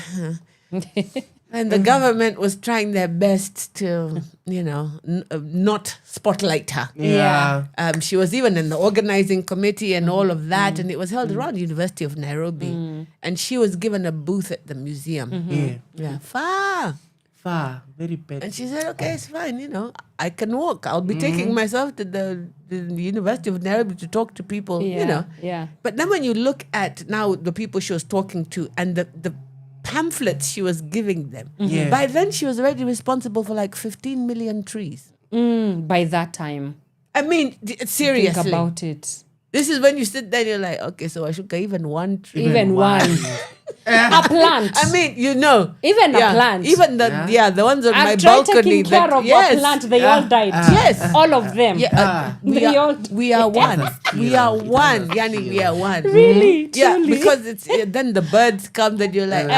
And the government was trying their best to, not spotlight her. Yeah. She was even in the organizing committee and all of that, and it was held around University of Nairobi. And she was given a booth at the museum. Yeah, far. Very bad. And she said, okay, it's fine, I can walk. I'll be taking myself to the University of Nairobi to talk to people, Yeah. But then when you look at now the people she was talking to and the pamphlets she was giving them, by then she was already responsible for like 15 million trees. By that time. I mean, seriously. Think about it. This is when you sit there and you're like, okay, so Wacuka, even one tree. Even one. A plant. I mean, Even a plant. Even the ones on my I've tried balcony. taking care of a plant. They all died. Yes. All of them. Yeah, we are one. We are one. Yani, we are one. Really? Yeah, Truly? because it's then the birds come, then you're like,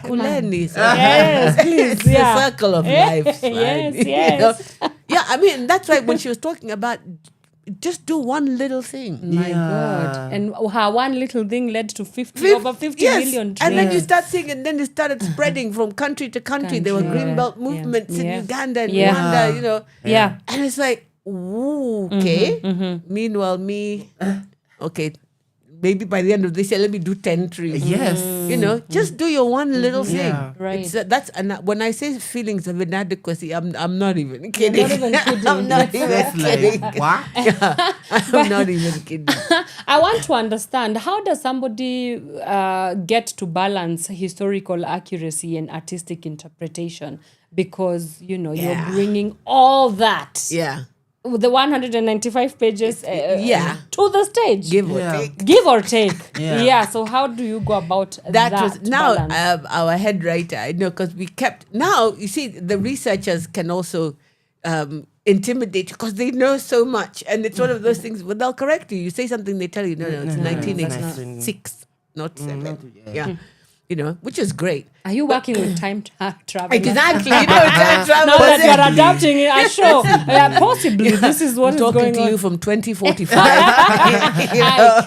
kuleni. Yes, please. It's the circle of life. Yes. Yeah, I mean, that's why when she was talking about just do one little thing. My God. And her one little thing led to over 50 million trees. And then you start seeing, and then it started spreading from country to country. There were Greenbelt movements in Uganda and Rwanda, Yeah. And it's like, ooh, okay. Meanwhile, okay, maybe by the end of this year, let me do 10 trees. Yes. Just do your one little thing. Yeah. Right. When I say feelings of inadequacy, I'm not even kidding. Not even kidding. I'm not even That's kidding. like, what? I'm not even kidding. I want to understand, how does somebody get to balance historical accuracy and artistic interpretation? Because, you're bringing all that. Yeah. The 195 pages to the stage. Give or take. Yeah. So how do you go about that? That was now balance? our head writer. I know, because we kept. Now you see, the researchers can also intimidate because they know so much, and it's one of those things. But they'll correct you. You say something, they tell you, no, it's 1986, not 7. Yeah. Which is great. Are you working with time travel? Exactly. Time travel. Now that you're adapting it, I'm sure. Possibly. This is what is talking going to on. you from 2045.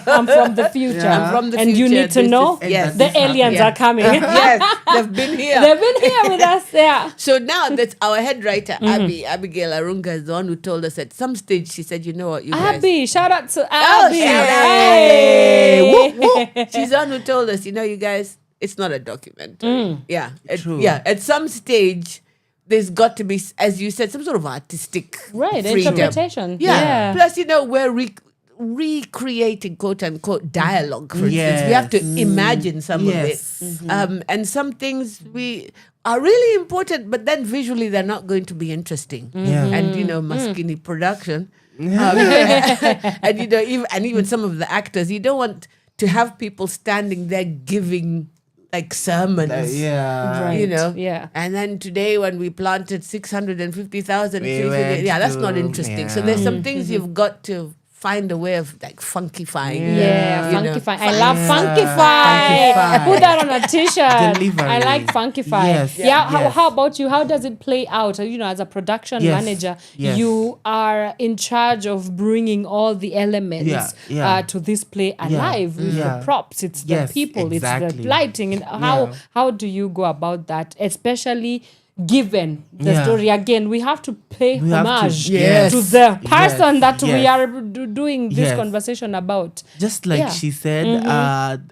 I'm from the future. I'm from the and future. you need to know the aliens are coming. Yes, they've been here. They've been here with us. Yeah. So now that's our head writer, Abigail Arunga, is the one who told us at some stage, she said, you know what, you guys... Abby, shout out to Abby. Hey. Whoop, whoop. She's the one who told us, you guys, it's not a documentary. Yeah. True. At some stage, there's got to be, as you said, some sort of artistic freedom. Interpretation. Yeah. Plus, we're recreating, quote unquote, dialogue, for instance. We have to imagine some of it. And some things are really important, but then visually they're not going to be interesting. And, maskini production. And, even some of the actors, you don't want to have people standing there giving like sermons. Yeah. Right. You know, Yeah. and then today when we planted 650,000 We trees, went that's not to- interesting. So yeah. there's some things you've got to find a way of like funkifying. Yeah, you know. Funkify. I love Funkify. Funkify. Put that on a t-shirt. Delivery. I like Funkify. Yes. Yeah. Yes. How about you? How does it play out? You know, as a production Yes. manager, Yes. you are in charge of bringing all the elements Yeah. to this play alive. It's Yeah. the props, it's the Yes, people, it's exactly. the lighting. And how do you go about that? Especially given the Yeah. story, again, we have to pay We have to- homage Yes. to the person Yes. that we Yes. are doing this Yes. conversation about. Just like Yeah. she said,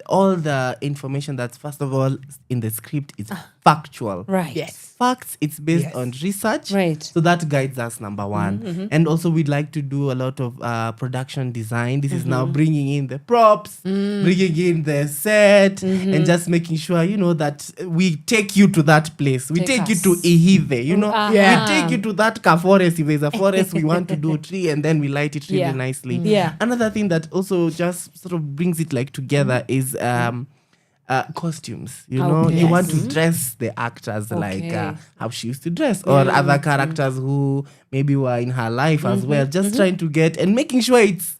all the information that's first of all in the script is factual. Right. Yes. Facts, it's based Yes. on research. Right. So that guides us, number one. And also we'd like to do a lot of production design. This is now bringing in the props, bringing in the set, and just making sure, you know, that we take you to that place. We Take take you us. to Ihive, you know. Yeah. We take you to that forest. If there's a forest, we want to do a tree, and then we light it really Yeah. nicely. Yeah. Another thing that also just sort of brings it like together is costumes. You know, Okay. you want to dress the actors like Okay. how she used to dress, or other characters who maybe were in her life as well. Just trying to get and making sure it's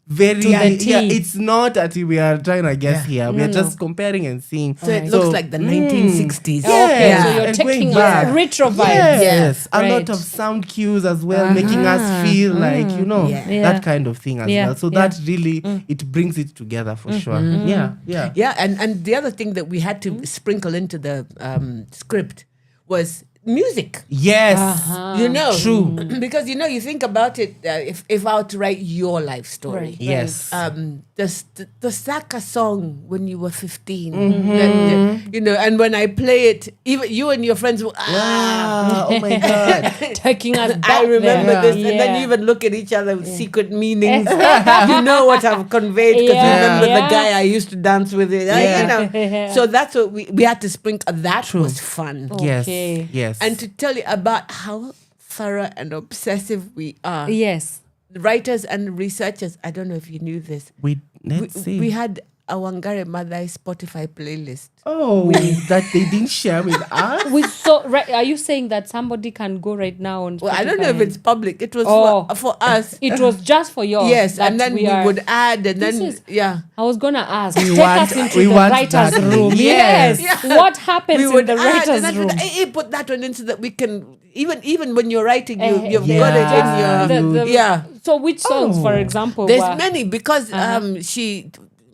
very the T. it's not that we are trying to guess here. We are just comparing and seeing. So it looks like the 1960s. Okay, Yeah. so you're And taking going a back. retro vibe. Yes, a Right. lot of sound cues as well, making us feel like, you know, Yeah. that kind of thing as Yeah. well. So that really, it brings it together for sure. Yeah, yeah. Yeah, and the other thing that we had to sprinkle into the script was music. Yes. You know, True. because you know, you think about it. If I were to write your life story, Right. Yes. the Saka song when you were 15, and, you know, and when I play it, even you and your friends will, Oh my God. Taking us back I remember there. this, and then you even look at each other with secret meanings. You know what I've conveyed because you remember the guy I used to dance with. It, you know. So that's what we had to sprinkle. That was fun. Yes. Okay. Yes. And to tell you about how thorough and obsessive we are. Yes. Writers and researchers, I don't know if you knew this. Let's see. We had a Wangari Maathai Spotify playlist. Oh, that they didn't share with us. We so right. Are you saying that somebody can go right now on? Well, I don't know if Spotify? it's public. It was for us. It was just for yours. Yes, that and then we are- would add, and This then is- yeah. I was gonna ask. Take want- us into we the want writers' that. room. Yes. Yes. What happens in the add, writers' and then room? Hey, put that one in so that we can even when you're writing, you've Yeah. got it Just in your yeah. So which songs, for example? There's were- many because she.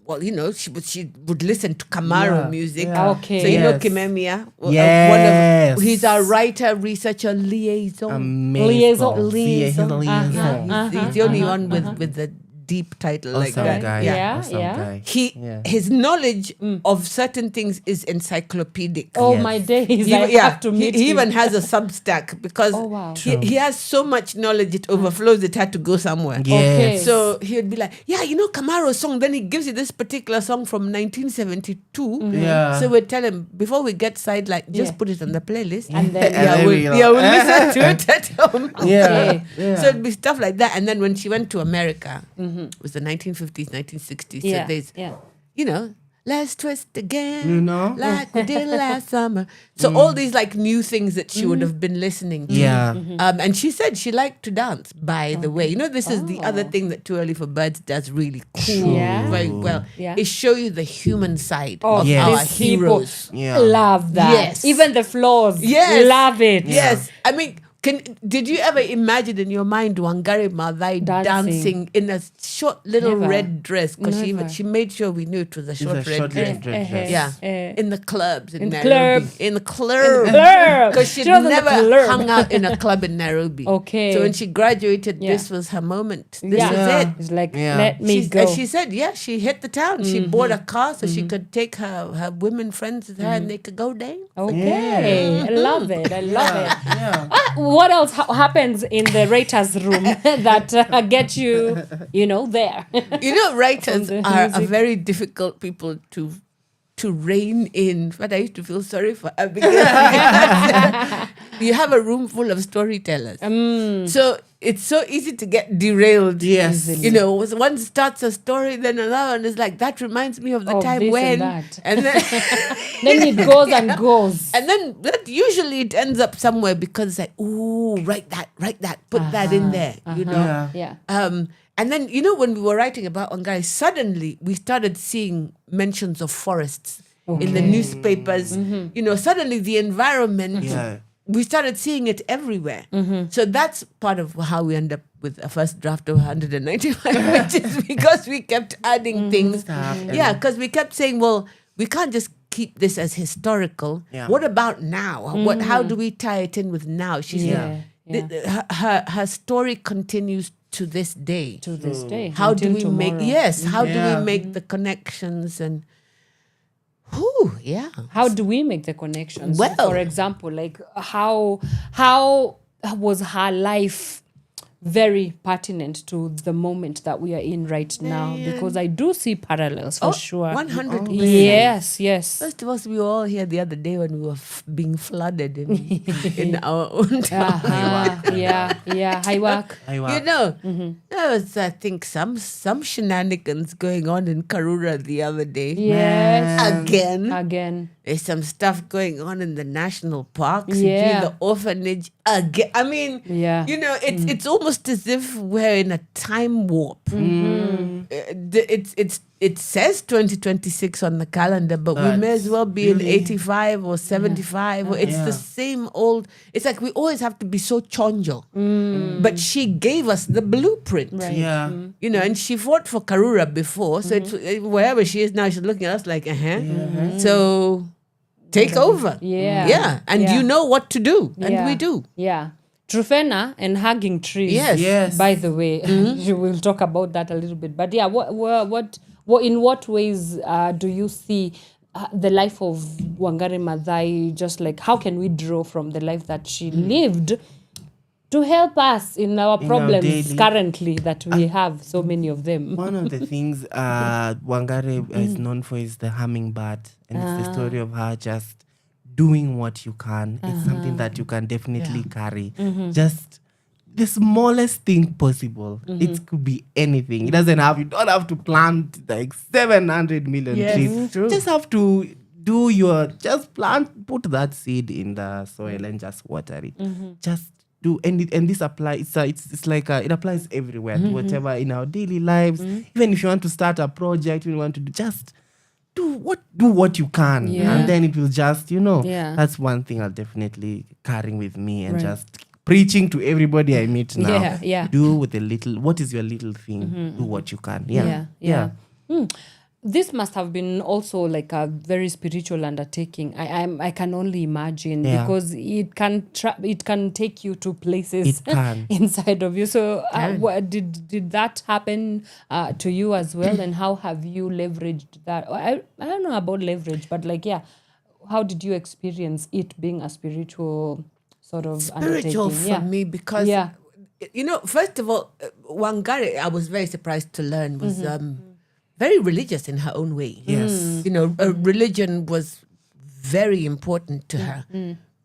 Well, you know, she would listen to Kamaru music. yeah. Okay. So you know Yes. Kimemia. Yes. He's our writer, researcher, liaison. Amazing. Liaison. He's He's the only one with the deep title like Awesome that. guy. Yeah, Awesome yeah. guy. His knowledge of certain things is encyclopedic. Oh Yes. my days! He- I have to meet he him. even has a Substack because Oh, wow. he has so much knowledge it overflows. It had to go somewhere. Okay. Yes. So he would be like, yeah, you know Kamaro's song. Then he gives you this particular song from 1972. Yeah. So we'd tell him before we get sidelined, just Yeah. put it on the playlist. And then- And then we'll listen to it at home. Yeah. Okay. So it'd be stuff like that. And then when she went to America, it was the 1950s, 1960s. Yeah, So there's, yeah. you know, let's twist again, You know? like we did last summer. So all these like new things that she would have been listening to. Yeah. And she said she liked to dance, by the way. You know, this is the other thing that Too Early for Birds does really cool, Yeah. very well. Yeah. It show you the human side Oh, of yes. our these people heroes. Yeah. Love that. Yes. Even the Flozz. Yes. Love it. Yes. I mean, did you ever imagine in your mind Wangari Maathai dancing in a short little Never. red dress? Because Never. she made sure we knew it was a short red short dress. red dress. Yeah, Eh. in the clubs in, In Nairobi. club. In the club. Club. Because she'd She was in the never club. hung out in a club in Nairobi. Okay. So when she graduated, Yeah. this was her moment. This Yeah. was it. It's like, Yeah. let me She, go. she said, yeah, she hit the town. She bought a car so she could take her women friends with her and they could go dance. Okay. I love it. I love it. Yeah. What else happens in the writers' room that get you, there? You know, writers From the are a music. very difficult people to rein in. But I used to feel sorry for her because you have a room full of storytellers. So it's so easy to get derailed. Yes. You know, one starts a story, then another one is like, that reminds me of the Of time this when. and that. And then, Then it goes and goes. and then that usually it ends up somewhere because it's like, ooh, write that, put that in there, you know. Yeah. Yeah. And then, you know, when we were writing about Wangari, suddenly we started seeing mentions of forests in the newspapers. You know, suddenly the environment, Yeah. we started seeing it everywhere. So that's part of how we end up with a first draft of 195, which is because we kept adding things. Yeah, because we kept saying, well, we can't just keep this as historical. Yeah. What about now? How do we tie it in with now? She's her story continues to this day. To this day. How do until we make tomorrow. how do Yeah. we make the connections and How do we make the connections? Well- For example, like how was her life very pertinent to the moment that we are in right now? Because I do see parallels for sure. 100%. Yes. First of all, we were all here the other day when we were being flooded in our own town. Yeah. Hi, work. You know, there was, I think, some shenanigans going on in Karura the other day. Yes. Again. There's some stuff going on in the national parks, Yeah. the orphanage. Again, I mean, Yeah. you know, it's almost as if we're in a time warp. It says 2026 on the calendar, but we may as well be in 85 or 75. Or it's the same old. It's like we always have to be so chonjo. But she gave us the blueprint. Right. Yeah. You know, and she fought for Karura before, so it's, wherever she is now, she's looking at us like, So take over. Yeah. And Yeah. you know what to do, and Yeah. we do. Yeah. Trufena and hugging trees. Yes. By the way, we'll talk about that a little bit. But yeah, in what ways do you see the life of Wangari Maathai? Just like how can we draw from the life that she lived to help us in our problems daily- currently that we have so many of them? One of the things Wangari is known for is the hummingbird, and it's the story of her just doing what you can. It's something that you can definitely carry. Just the smallest thing possible. It could be anything. It doesn't have. You don't have to plant like 700 million trees. true. Just have to just put that seed in the soil and just water it. Just do and this applies. It's like it applies everywhere to whatever in our daily lives. Even if you want to start a project, you want to just do what you can, and then it will just that's one thing I'll definitely carrying with me and just preaching to everybody I meet now. Do with a little. What is your little thing? Do what you can. Yeah. This must have been also like a very spiritual undertaking. I can only imagine because it can take you to places It can. inside of you. So did that happen to you as well? And how have you leveraged that? I don't know about leverage, but how did you experience it being a spiritual sort of Spiritual undertaking? for me because first of all, Wangari, I was very surprised to learn was very religious in her own way. Yes. Religion was very important to her.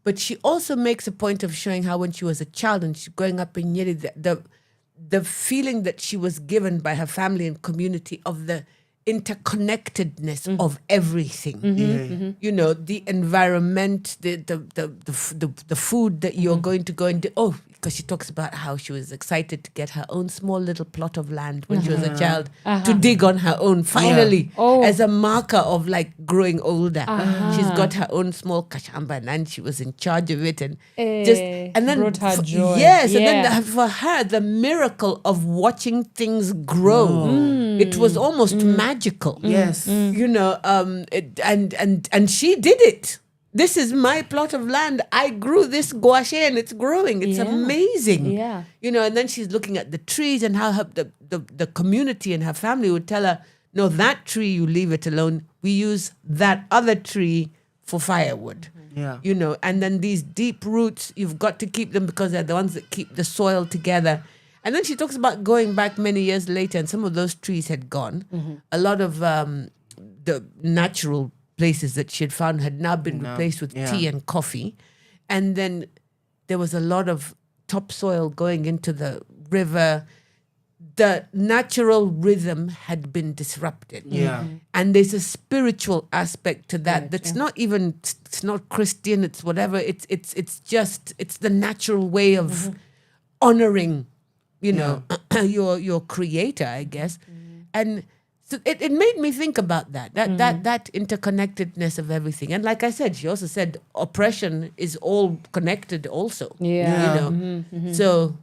But she also makes a point of showing how when she was a child and she growing up in Munyiri, the feeling that she was given by her family and community of the interconnectedness of everything. The environment, the food that you're going to go and do. Oh, because she talks about how she was excited to get her own small little plot of land when she was a child to dig on her own. Finally, as a marker of like growing older, she's got her own small kashamba and she was in charge of it and then brought her joy. Yes, and then for her the miracle of watching things grow. It was almost magical. Yes. And she did it. This is my plot of land. I grew this gouache and it's growing. It's amazing. Yeah. And then she's looking at the trees and how the community and her family would tell her, no, that tree, you leave it alone. We use that other tree for firewood. Yeah. And then these deep roots, you've got to keep them because they're the ones that keep the soil together. And then she talks about going back many years later and some of those trees had gone. A lot of the natural places that she had found had now been replaced with tea and coffee. And then there was a lot of topsoil going into the river. The natural rhythm had been disrupted. Yeah. And there's a spiritual aspect to that that's not even, it's not Christian, it's whatever. It's the natural way of honoring, you know, your creator, I guess. And so it made me think about that interconnectedness of everything. And like I said, she also said oppression is all connected also. Yeah. You know. So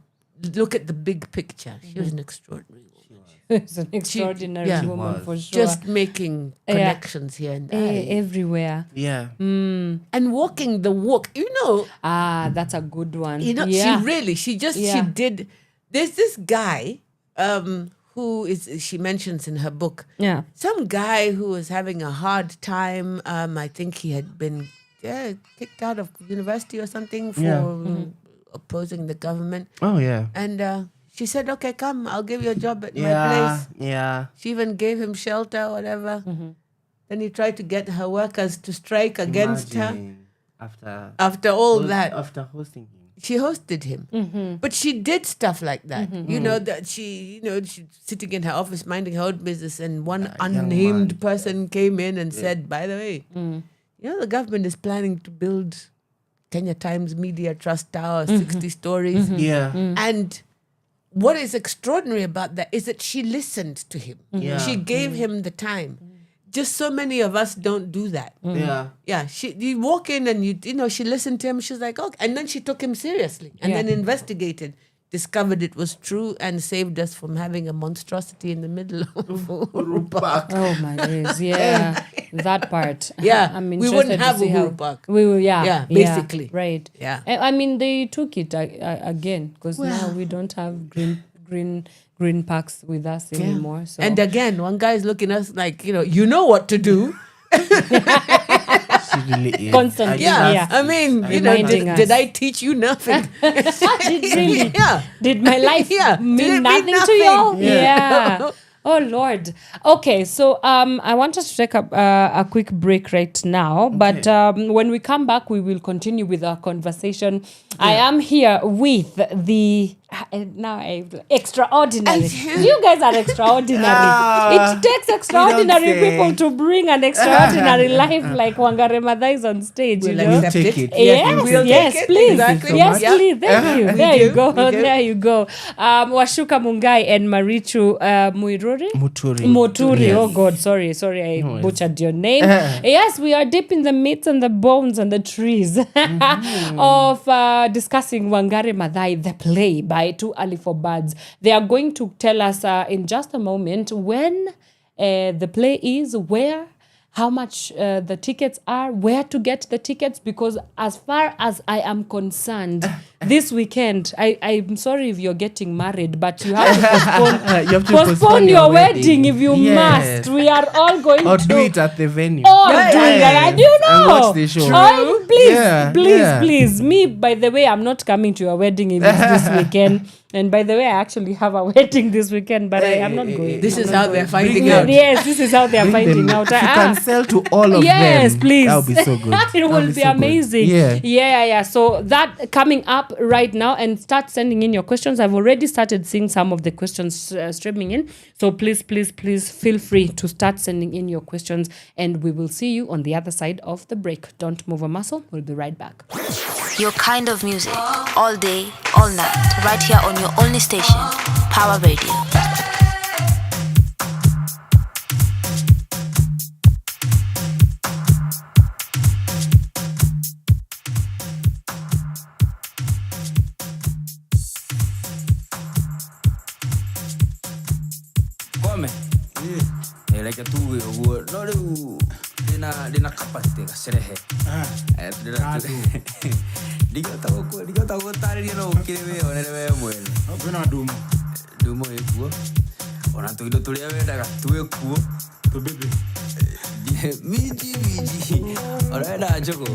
look at the big picture. She was an extraordinary woman. It's an extraordinary woman for sure. Just making connections here and there. Everywhere. Yeah. And walking the walk, you know. That's a good one. You know, she did. There's this guy who she mentions in her book. Yeah. Some guy who was having a hard time. I think he had been kicked out of university or something for opposing the government. Oh, yeah. And she said, okay, come, I'll give you a job at my place. Yeah. She even gave him shelter or whatever. Then he tried to get her workers to strike against her. After all that. After hosting him. She hosted him. But she did stuff like that. You know, that she's sitting in her office minding her own business, and one unnamed person came in and said, by the way, you know, the government is planning to build Kenya Times Media Trust Tower, 60 stories. Yeah. And what is extraordinary about that is that she listened to him. She gave him the time. Just so many of us don't do that. Yeah. You walk in and she listened to him. She's like, okay, and then she took him seriously and then investigated, discovered it was true, and saved us from having a monstrosity in the middle of Uhuru Park. Oh my days, yeah, that part. Yeah, I'm we wouldn't have Uhuru Park. We will, basically, right. Yeah, I mean they took it again because now we don't have green parks with us anymore. So. And again, one guy is looking at us like, you know what to do. She really is. Constantly. I mean, did I teach you nothing? Did my life mean nothing to y'all? Yeah. Oh Lord. Okay, so I want us to take a quick break right now, but when we come back, we will continue with our conversation. I am here with the extraordinary. You guys are extraordinary. It takes extraordinary people to bring an extraordinary life like Wangari Maathai is on stage. We'll you know? accept it. Yes, please. Exactly. Yes, please. Thank you. There you go. We do. There you go. Wacuka, Mungai, and Marichu Muturi. Yes. Oh God, sorry, I butchered your name. Yes, we are deep in the meats and the bones and the trees of discussing Wangari Maathai, the play by Too Early for Birds. They are going to tell us in just a moment when the play is, where, how much the tickets are, where to get the tickets, because as far as I am concerned, this weekend, I'm sorry if you're getting married, but you have to postpone your wedding if you must. We are all going to do it at the venue. All doing that. Do you know? And watch the show. Please. Me, by the way, I'm not coming to your wedding if it's this weekend. And by the way, I actually have a wedding this weekend, but I am not going. This is how they're finding out. Yes, this is how they're finding out. If you can sell to all of them. Yes, please. That would be so good. It will be amazing. Yeah. So that coming up right now, and start sending in your questions. I've already started seeing some of the questions streaming in. So please feel free to start sending in your questions, and we will see you on the other side of the break. Don't move a muscle. We'll be right back. Your kind of music, all day, all night, right here on your only station, Pawa Radio. Like a two-wheel wood, no, dina kapate ka serehe. Digo tahu tari dia no kiri one le muel. Bena dumo e kuo. Ona tu do tulia ve daga tu e kuo. to bebe. Miji. Ora da jogo.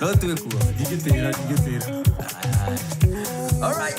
No tu e kuo. Digitera. All right.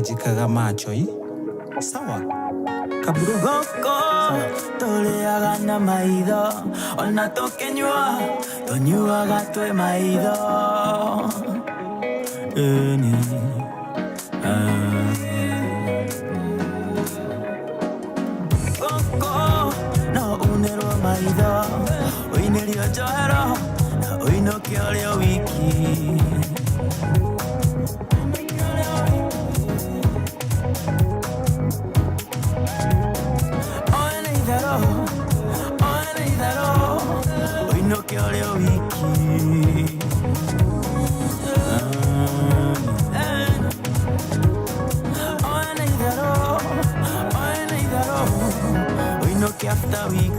Jikaga macho sawa kaburu goko tole agana maido ona tokenywa tonywa gatwe maido eni goko no unero maido oinerio johero oino kioleo wiki After wiki,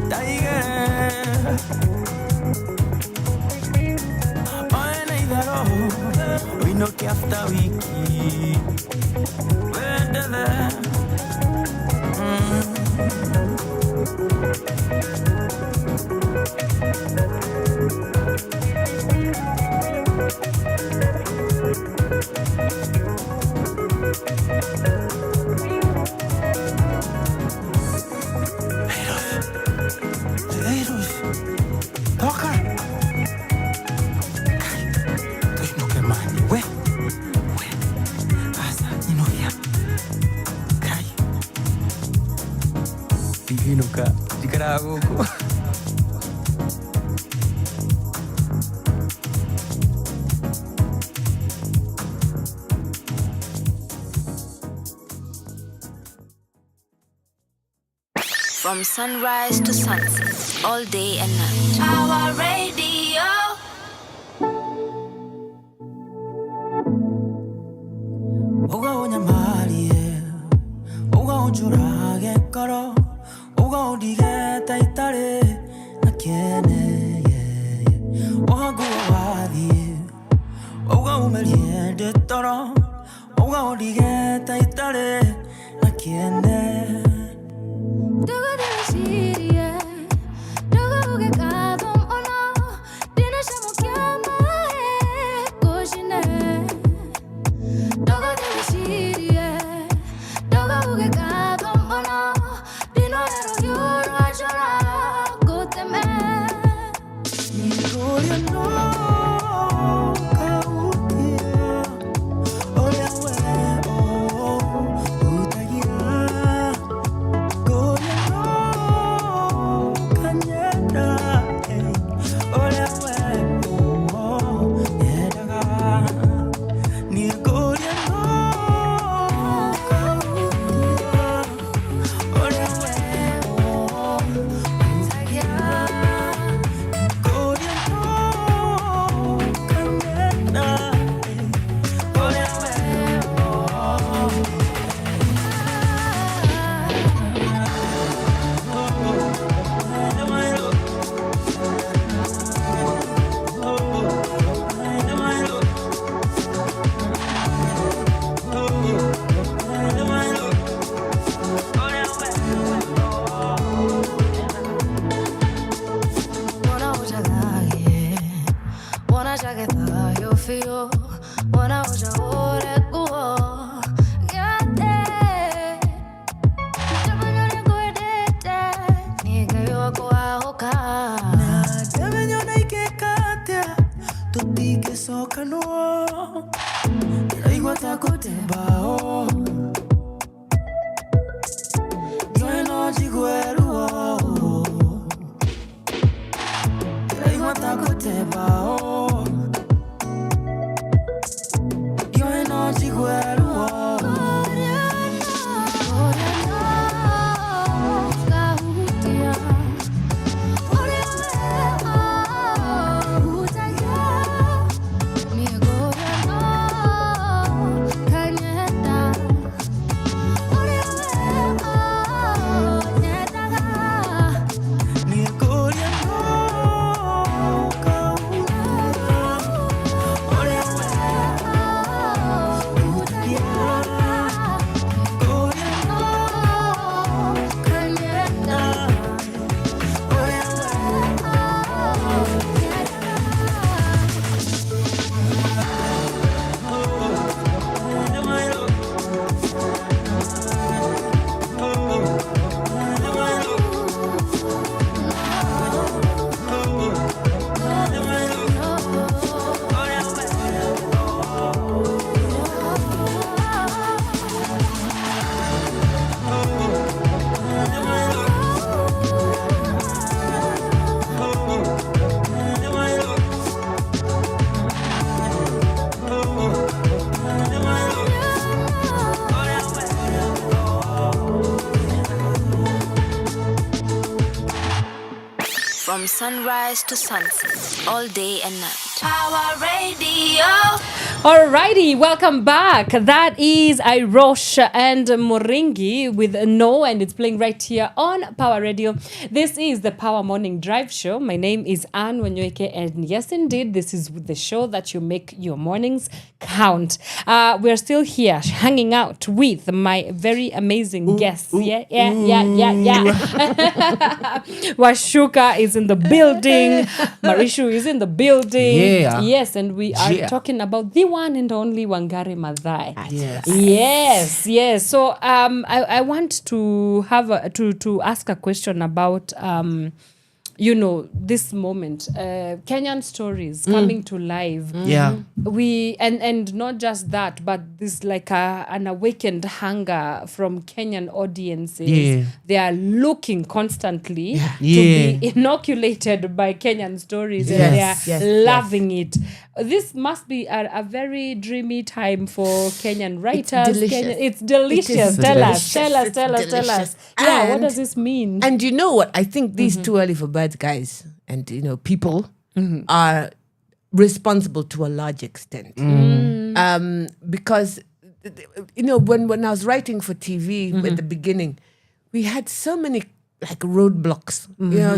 tiger. We know after wiki. Where the From sunrise to sunset, all day and night. Our radio. Oga onyamarie, oga onjurage koro, oga ondige taitare na kene oga wathi, oga umerie detoro, oga ondige taitare na kene. From sunrise to sunset, all day and night. Power Radio. Alrighty, welcome back. That is Irosh and Moringi with No, and it's playing right here on Power Radio. This is the Power Morning Drive Show. My name is Anne Wanyoike, and yes, indeed, this is the show that you make your mornings count. We're still here hanging out with my very amazing guests. Yeah. Wacuka is in the building. Marichu is in the building. Yeah. Yes, and we are talking about the one and only Wangari Maathai. Yes. So I want to have to ask a question about this moment, Kenyan stories coming to life. Yeah. We and not just that, but this like an awakened hunger from Kenyan audiences. Yeah. They are looking constantly to be inoculated by Kenyan stories, and they are loving it. This must be a very dreamy time for Kenyan writers. It's delicious. Tell us. Yeah, what does this mean? And you know what? I think these too early for birds guys and people are responsible to a large extent. Because when I was writing for TV at the beginning, we had so many like roadblocks.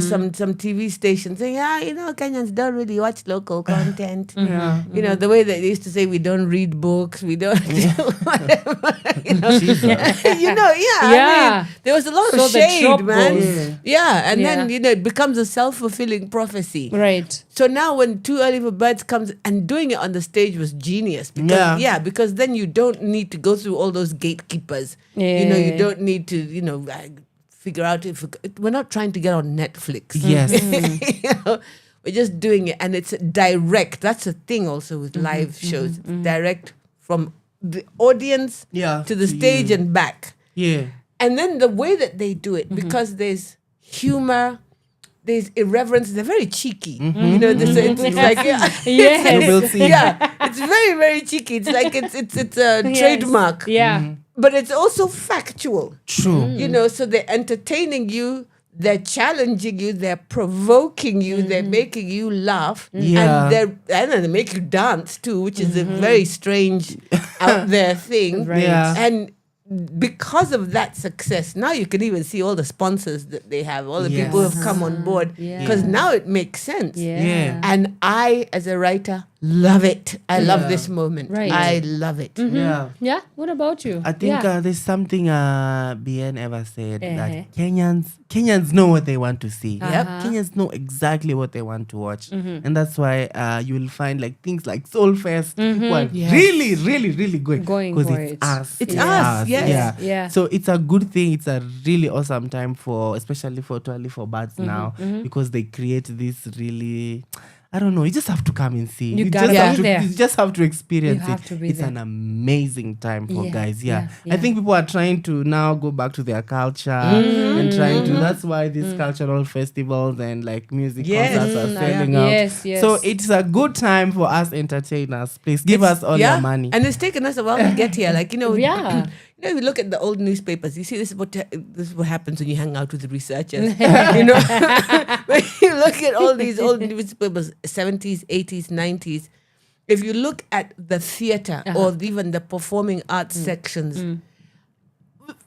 Some TV stations saying, Kenyans don't really watch local content. The way that they used to say we don't read books, we don't do whatever. I mean, there was a lot of shade, man. And then it becomes a self-fulfilling prophecy. Right. So now when Too Early for Birds comes, and doing it on the stage was genius because then you don't need to go through all those gatekeepers. You don't need to figure out if we're not trying to get on Netflix. Yes. We're just doing it, and it's direct. That's the thing also with live shows. It's direct from the audience to the stage and back. Yeah. And then the way that they do it, because there's humor, there's irreverence, they're very cheeky. It's like it's very, very cheeky. It's like it's a trademark. Yeah. But it's also factual. True. So they're entertaining you, they're challenging you, they're provoking you, they're making you laugh, and they make you dance too, which is a very strange out there thing. Right. Yeah. And because of that success, now you can even see all the sponsors that they have, all the people who have come on board, because now it makes sense. Yeah. And I, as a writer, love it. I love this moment. Right. I love it. Yeah. What about you? I think there's something BN ever said that Kenyans know what they want to see. Kenyans know exactly what they want to watch, and that's why you will find like things like Soul Fest. People are really, really, really going for it's it. us. It's us. Yes. Yeah. So it's a good thing. It's a really awesome time especially for Too Early for Birds now, because they create this really. I don't know. You just have to come and see. You gotta be there. You just have to experience You have it. to be It's there. an amazing time for guys. yeah. I think people are trying to now go back to their culture and trying to. That's why these cultural festivals and like music concerts are selling out. Yes. So it's a good time for us entertainers. Please give us all your money. And it's taken us a while to get here. Like, you you look at the old newspapers, you see this is what happens when you hang out with the researchers. When you look at all these old newspapers, 70s, 80s, 90s, if you look at the theater or even the performing arts sections,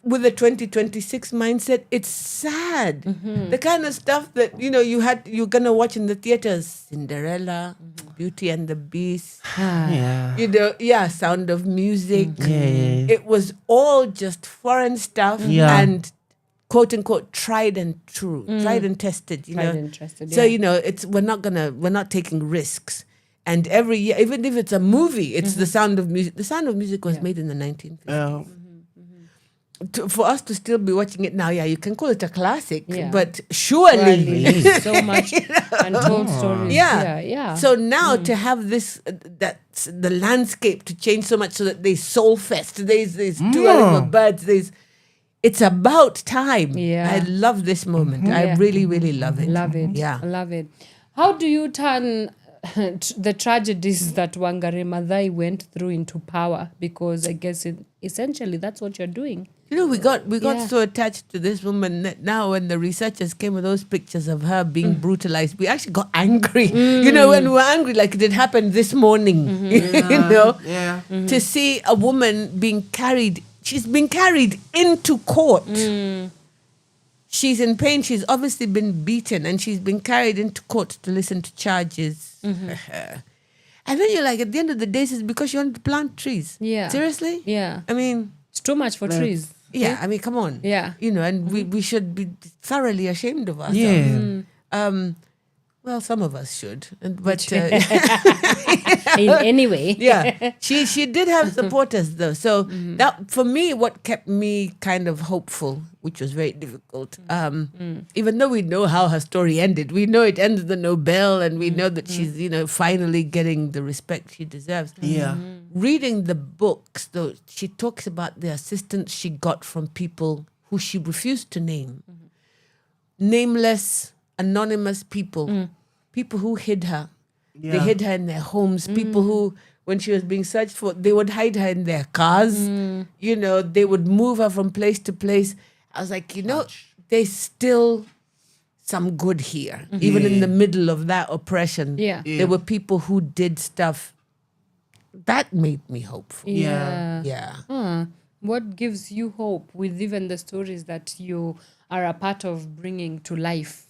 with the 2026 mindset, it's sad. The kind of stuff that you're gonna watch in the theaters: Cinderella, Beauty and the Beast, Sound of Music. It was all just foreign stuff and quote unquote tried and true, tried and tested. Tried and tested. So we're not taking risks. And every year, even if it's a movie, it's The Sound of Music. The Sound of Music was made in the 1950s. For us to still be watching it now, you can call it a classic, but surely so much untold stories. Yeah. So now to have this, that's the landscape to change so much, so that there's Soul Fest, there's Too Early for Birds, it's about time. I love this moment. I really, really love it. Love it. Yeah. I love it. How do you turn the tragedies that Wangari Maathai went through into power, because I guess essentially that's what you're doing. You know, we got Yeah. so attached to this woman that now when the researchers came with those pictures of her being brutalized, we actually got angry. You know, when we were angry, like it happened this morning, you know, to see a woman being carried. She's been carried into court. She's in pain. She's obviously been beaten, and she's been carried into court to listen to charges. And then you're like, at the end of the day, it's because you want to plant trees. Yeah. Seriously? Yeah. I mean, It's too much for trees. yeah, I mean, come on. Yeah. You know, and we should be thoroughly ashamed of ourselves. Yeah. Well, some of us should. But In any way. yeah, she did have supporters though. So that for me, what kept me kind of hopeful, which was very difficult. Even though we know how her story ended, we know it ended the Nobel, and we know that she's finally getting the respect she deserves. Yeah. Reading the books though, she talks about the assistance she got from people who she refused to name, nameless, anonymous people, people who hid her. Yeah. They hid her in their homes. People who, when she was being searched for, they would hide her in their cars. You know, they would move her from place to place. I was like, there's still some good here. Even in the middle of that oppression, Yeah. there were people who did stuff. That made me hopeful. Yeah. Yeah. What gives you hope with even the stories that you are a part of bringing to life?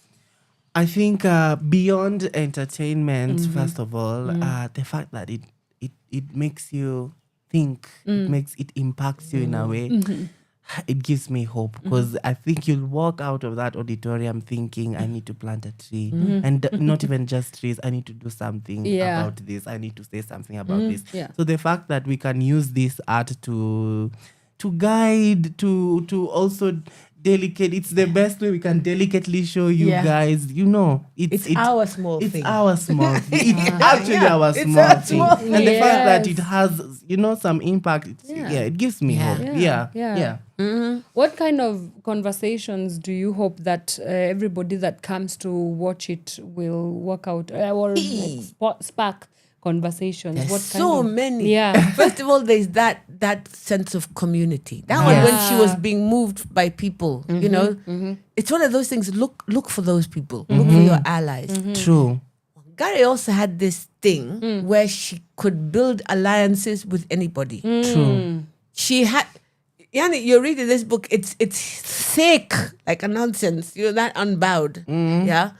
I think beyond entertainment, first of all, the fact that it makes you think, it impacts you in a way, it gives me hope, because I think you'll walk out of that auditorium thinking, I need to plant a tree, and not even just trees, I need to do something about this, I need to say something about this. Yeah. So the fact that we can use this art to guide, to also delicate, it's the best way we can delicately show you guys, It's our small it's thing. our small thing. It's actually our It's small our thing. small And the fact that Yes. it has, some impact, it gives me hope. Yeah. What kind of conversations do you hope that everybody that comes to watch it will work out or spark conversations? There's What kind so of, many. Yeah. First of all, there's that sense of community. That one, when she was being moved by people, it's one of those things. Look for those people. Look for your allies. True. Gary also had this thing where she could build alliances with anybody. True. She had. Yani, you're reading this book. It's thick like a nonsense. You're that unbowed. Yeah.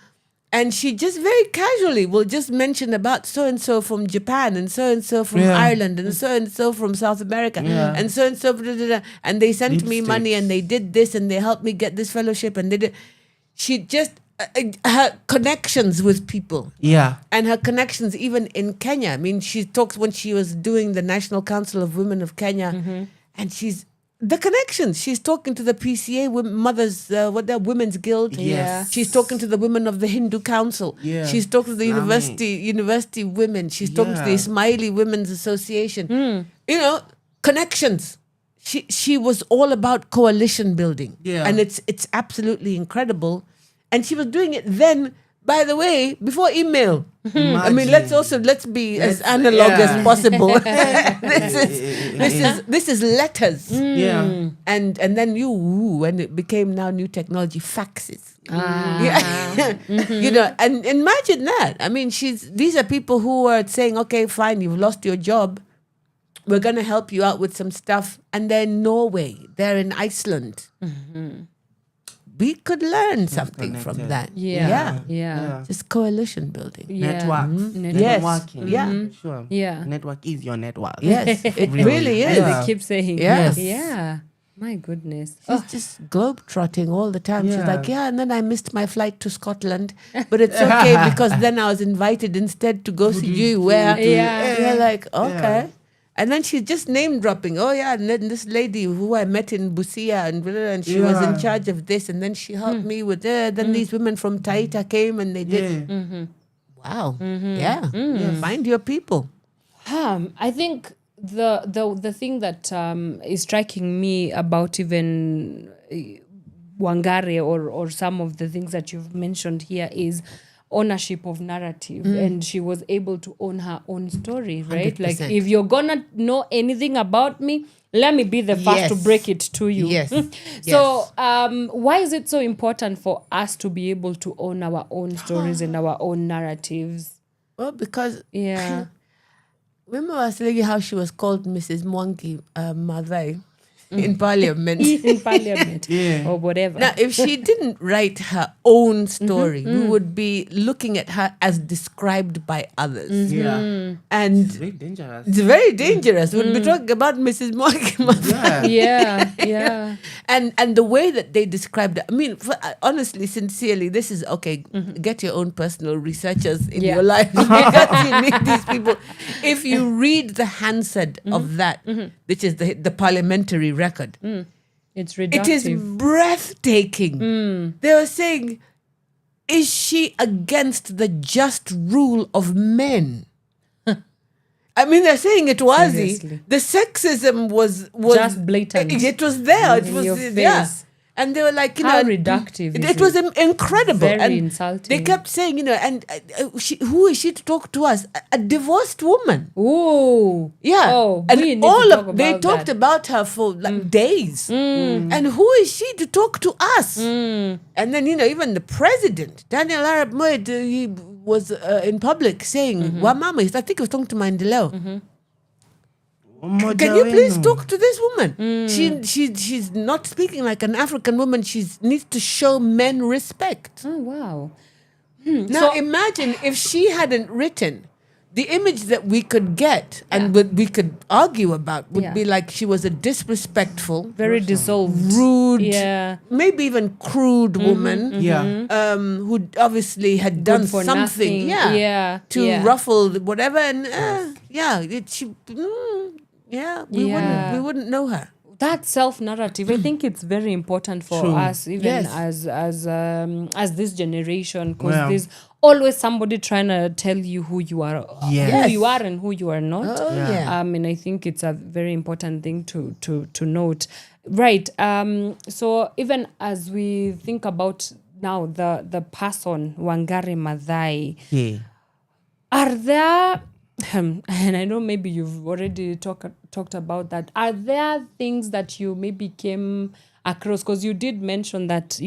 And she just very casually will just mention about so-and-so from Japan and so-and-so from Ireland and so-and-so from South America and so-and-so. And they sent me money and they did this and they helped me get this fellowship and they did. She just, her connections with people. Yeah. And her connections even in Kenya. I mean, she talks when she was doing the National Council of Women of Kenya and the connections. She's talking to the PCA mothers, Women's Guild. Yes. She's talking to the women of the Hindu Council. Yeah. She's talking to the Islamic. university women. She's talking to the Yeah. Ismaili Women's Association. Connections. She was all about coalition building. Yeah. And it's absolutely incredible. And she was doing it then, by the way, before email. I mean, let's be as analog as possible. this is letters. Yeah. And then when it became now new technology, faxes. And imagine that. I mean, these are people who are saying, okay, fine, you've lost your job. We're going to help you out with some stuff. And they're in Norway. They're in Iceland. We could learn something from that. Yeah. Just coalition building. Network. Yes. Networking. Yeah. Sure. Yeah. Network is your network. Yes, it really is. They keep saying, Yes. yeah. My goodness. She's just globe-trotting all the time. She's Yeah. like, and then I missed my flight to Scotland. But it's okay because then I was invited instead to go see you where. Yeah. You're like, okay. And then she's just name-dropping. Oh, yeah, and then this lady who I met in Busia and she was in charge of this. And then she helped me with it. Then these women from Taita came and they did. Wow. Yeah. Find your people. I think the thing that is striking me about even Wangari or some of the things that you've mentioned here is ownership of narrative, and she was able to own her own story, right? 100%. Like, if you're gonna know anything about me, let me be the first to break it to you. Yes. So, why is it so important for us to be able to own our own stories and our own narratives? Well, because Yeah. remember I was telling you how she was called Mrs. Mwangi Maathai in Parliament. In Parliament or whatever. Now, if she didn't write her own story, we would be looking at her as described by others. Yeah. And Very dangerous. it's very dangerous. We'd be talking about Mrs. Mwangi. Yeah. And the way that they described it, I mean, honestly, sincerely, this is okay. Get your own personal researchers in your life because you need these people. If you read the Hansard of that, which is the parliamentary record, It's it reductive. is breathtaking. They were saying, is she against the just rule of men? I mean, they're saying it was. Seriously. The sexism was Just blatant. It was there. It In was your yeah. face. And they were like, How reductive It, is it was it? incredible. Very and insulting. They kept saying, and who is she to talk to us? A divorced woman. Ooh. Yeah. Oh, and we need all to talk of they about talked that. about her for like days. And who is she to talk to us? And then, even the president, Daniel Arap Moi, he was in public saying, Wamama, I think he was talking to Mandeleo. Can you please talk to this woman? She's not speaking like an African woman. She needs to show men respect. Oh, wow. Now imagine if she hadn't written, the image that we could get and we could argue about would be like she was a disrespectful, Very dissolved. rude, Yeah. maybe even crude woman. Yeah. Who obviously had done for something, nothing. Yeah. to Yeah. ruffle whatever, and we wouldn't know her. That self-narrative, I think it's very important for True. us, even Yes. as this generation, because Well. there's always somebody trying to tell you who you are, Yes. who you are and who you are not. Oh, yeah. And I think it's a very important thing to note. Right. So even as we think about now the person Wangari Maathai, Yeah. are there, and I know maybe you've already talked about that, are there things that you maybe came across? Because you did mention that,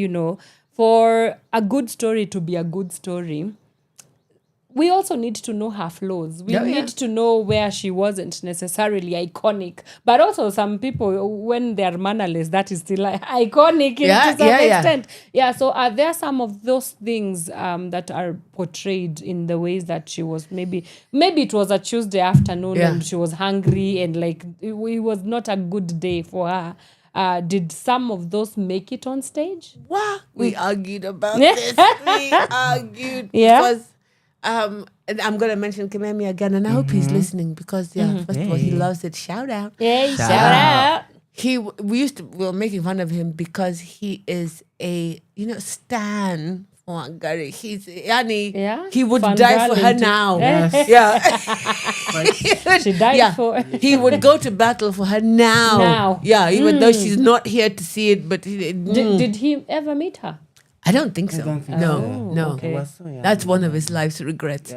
for a good story to be a good story, we also need to know her flaws. We need to know where she wasn't necessarily iconic. But also some people, when they're mannerless, that is still iconic to some extent. Yeah, so are there some of those things that are portrayed in the ways that she was maybe it was a Tuesday afternoon and she was hungry and it was not a good day for her. Did some of those make it on stage? Wow, we argued about this. We argued because and I'm gonna mention Kimemi again, and I hope he's listening because first of all, he loves it. Shout out. Hey, shout out. We were making fun of him because he is a stan for Wangari. He's he would die for her now. She died for he would go to battle for her now. Yeah, even though she's not here to see it, but did he ever meet her? I don't think so. No. Okay. That's one of his life's regrets.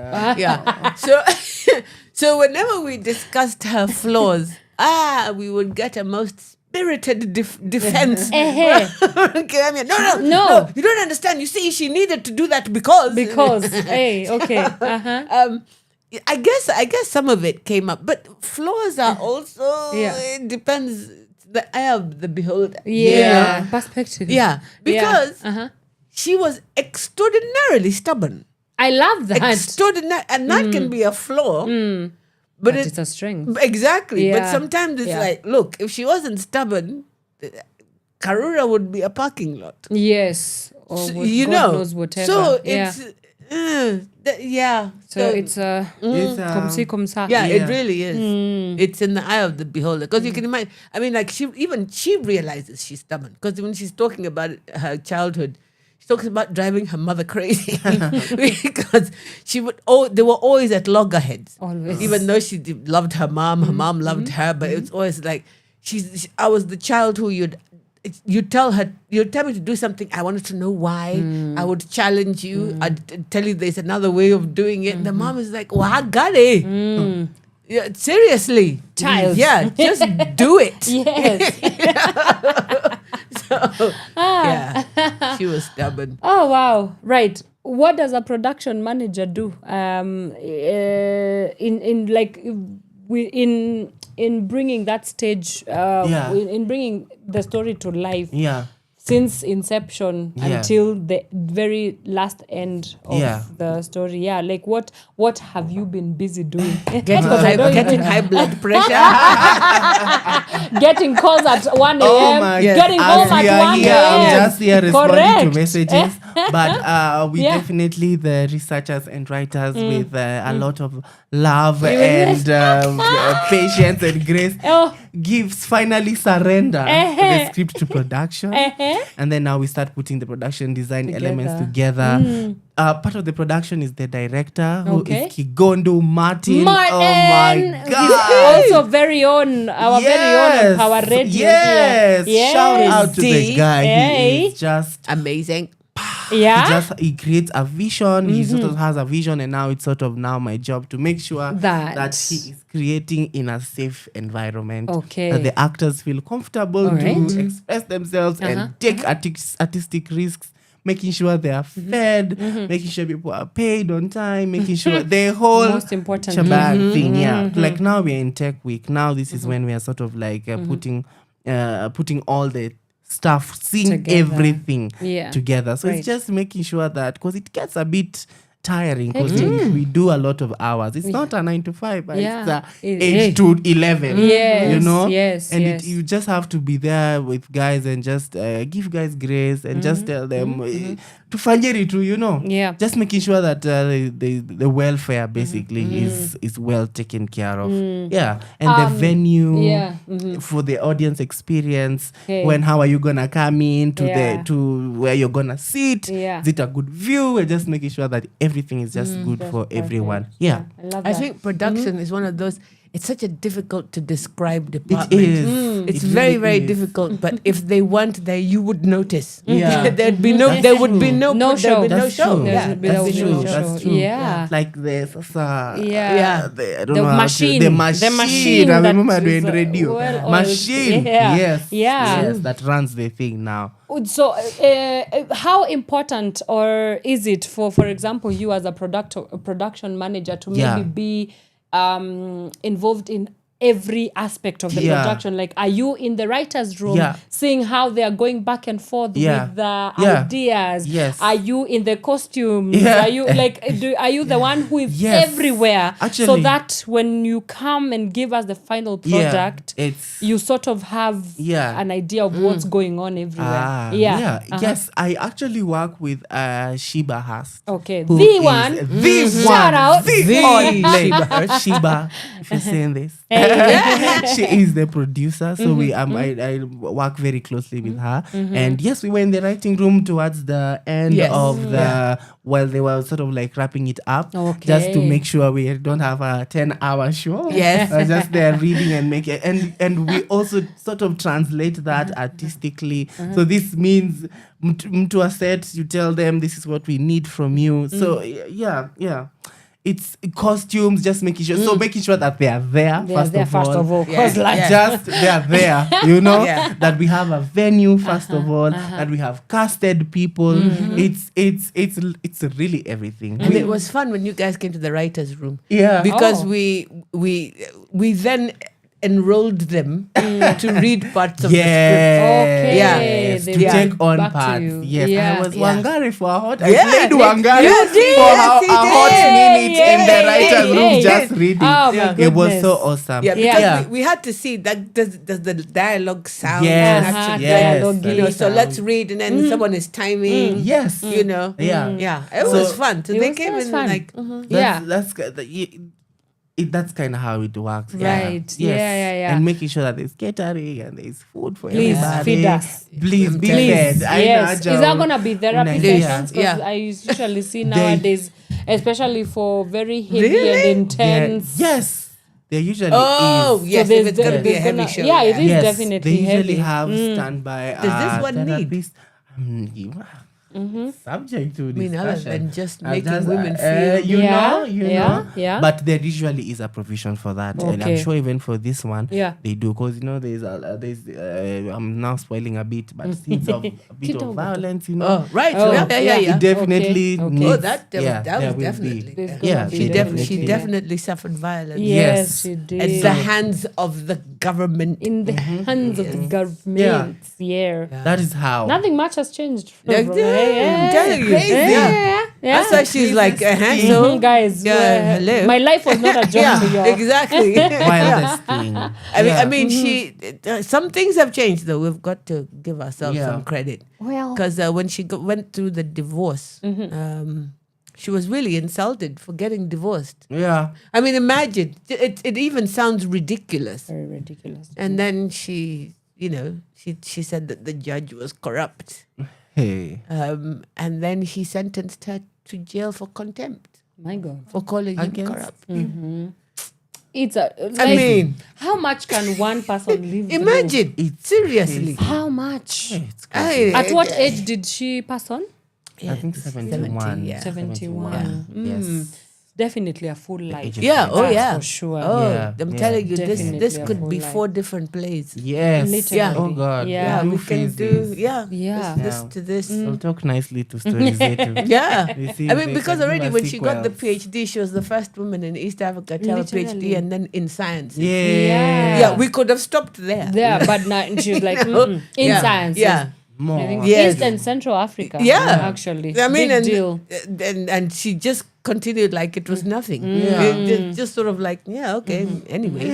So whenever we discussed her flaws, we would get a most spirited defense. No, you don't understand. You see, she needed to do that because hey, okay. I guess some of it came up, but flaws are also it depends the eye of the beholder. Perspective. Because she was extraordinarily stubborn. I love that. And that can be a flaw. But it's a strength. Exactly. But sometimes it's like, look, if she wasn't stubborn, Karura would be a parking lot. Yes. Or So, God knows whatever. So it's So it's comme ci, comme ça. Yeah, it really is. It's in the eye of the beholder. Because you can imagine, I mean, like she realizes she's stubborn. Because when she's talking about her childhood, she talks about driving her mother crazy. Because they were always at loggerheads. Always. Even though she loved her mom loved her, but it's always like, I was the child who you'd you tell me to do something, I wanted to know why. I would challenge you. I'd tell you there's another way of doing it. The mom is like, Wangari. Yeah, seriously. Child. Yeah, just do it. Yes. Yeah, she was stubborn. Oh wow! Right. What does a production manager do? In bringing that stage, in bringing the story to life. Yeah. Since inception until the very last end of the story. Yeah, like what have you been busy doing? Getting high blood pressure. Getting calls at 1 a.m. Oh my Getting home at 1 here, a.m. I'm just here responding Correct. to messages. But we definitely, the researchers and writers with a lot of love and patience and grace, finally surrender the script to production. And then now we start putting the production design elements together. Part of the production is the director, who is Kigondo Martin. Oh my God. He's also very own, our very own Power Radio. Yes. Shout out to the guy. He is just amazing. Yeah. He creates a vision. He sort of has a vision, and now it's sort of now my job to make sure that he is creating in a safe environment. That the actors feel comfortable to express themselves and take artistic risks. Making sure they are fed, making sure people are paid on time, making sure the whole most important thing. Like now we're in Tech Week. Now this is when we are sort of like putting all the stuff, seeing everything together. So it's just making sure that, because it gets a bit tiring, because we do a lot of hours. It's not a 9 to 5, but it's a 8 to 11. You know? You just have to be there with guys and just give guys grace and just tell them to fanyeri too, you know? Just making sure that the welfare basically is well taken care of. And the venue for the audience experience. How are you gonna come in to where you're gonna sit? Is it a good view? And just making sure that everything is just good for everyone. I love that. I think production is one of those, it's such a difficult to describe department. It is. It's very, very difficult. But if they weren't there, you would notice. There would be no show. That's true. That's true. Yeah. Like the machine. I remember doing radio. Machine. Yes, that runs the thing now. So, how important or is it for example, you as a production manager to maybe be involved in every aspect of the production? Like, are you in the writer's room seeing how they are going back and forth with the ideas? Are you in the costumes? Are you are you the one who is everywhere? Actually, so that when you come and give us the final product, you sort of have an idea of what's going on everywhere. Yes, I actually work with Sheba Hast. The one. Shout out. Sheba, if you're saying this. She is the producer, so I work very closely with her. And yes, we were in the writing room towards the end of the while they were sort of like wrapping it up, just to make sure we don't have a 10-hour show. Just there reading and making, and we also sort of translate that artistically. So this means to a set, you tell them this is what we need from you. So it's costumes, just making sure. So making sure that they are there first of all. Just they are there, you know. That we have a venue first of all. That we have casted people. It's really everything. And it was fun when you guys came to the writers' room. Because we then enrolled them to read parts of the script. To take on parts. I was Wangari for a hot. I played You Wangari did. for a hot minute in the writer's room, just reading. It was so awesome. Because we had to see that does the dialogue sound Yes. you know, so let's read, and then someone is timing. Yes. You know. It was fun. So they came in like that's kind of how it works. Right. And making sure that there's catering and there's food for Please everybody. feed us. Please be fed. Yes. Is that going to be therapy sessions? Because I usually see nowadays, especially for very heavy and intense. Yes. there usually Oh, is. yes, So if it's going to be a there's heavy gonna- show. yeah, it is Yes, definitely they usually heavy. have standby. Does this one need? therapist. Subject to I mean, other discussion. than just I making women feel. you Yeah, know, you yeah, know. yeah. But there usually is a provision for that, and I'm Okay. sure even for this one, Yeah. they do, because there's I'm now spoiling a bit, but seeds of a bit of violence, Oh, right. Oh, yeah. It definitely Okay. needs. Oh, that was there will definitely. There's Be. gonna Yeah, be She definitely. definitely suffered violence. Yes, Yes. she did. At the hands of the government. in the hands of the government. Yeah. That is how. Nothing much has changed. I'm telling you. Yeah. That's why she's like, So, guys, Yeah, hello. my life was not a joke to y'all. exactly. Wildest thing. I mean, some things have changed though. We've got to give ourselves Yeah. some credit. Well, Because when she went through the divorce, she was really insulted for getting divorced. Yeah. I mean, imagine. It even sounds ridiculous. very ridiculous. And then she said that the judge was corrupt. Hey. And then he sentenced her to jail for contempt My God. for calling him Against- corrupt. It's a. I mean, how much can one person live? through? imagine. Seriously. How much? It's crazy. I- At what age did she pass on? I think 71. yeah. 71. Yes. Definitely a full life. age of Yeah, oh That's yeah. for sure. Oh, Yeah, I'm yeah. telling you, this Definitely a could whole be life. 4 different plays. Yes. Literally. Yeah. Oh God. Yeah, we Two can do, phases. yeah. Yeah. This Yeah. to this. We'll talk nicely to stories later. Yeah. We see I if mean, they because can do already a when she got the sequel. PhD, she was the first woman in East Africa to have a Literally. PhD and then in science. Yeah. Yeah, we could have stopped there. There, but now she was like, in Yeah. science. Yeah. More. I think Yes. East and Central Africa. Yeah. Actually. I mean, Big deal. and she just continued like it was nothing. Yeah. Just sort of like, yeah, okay, anyway.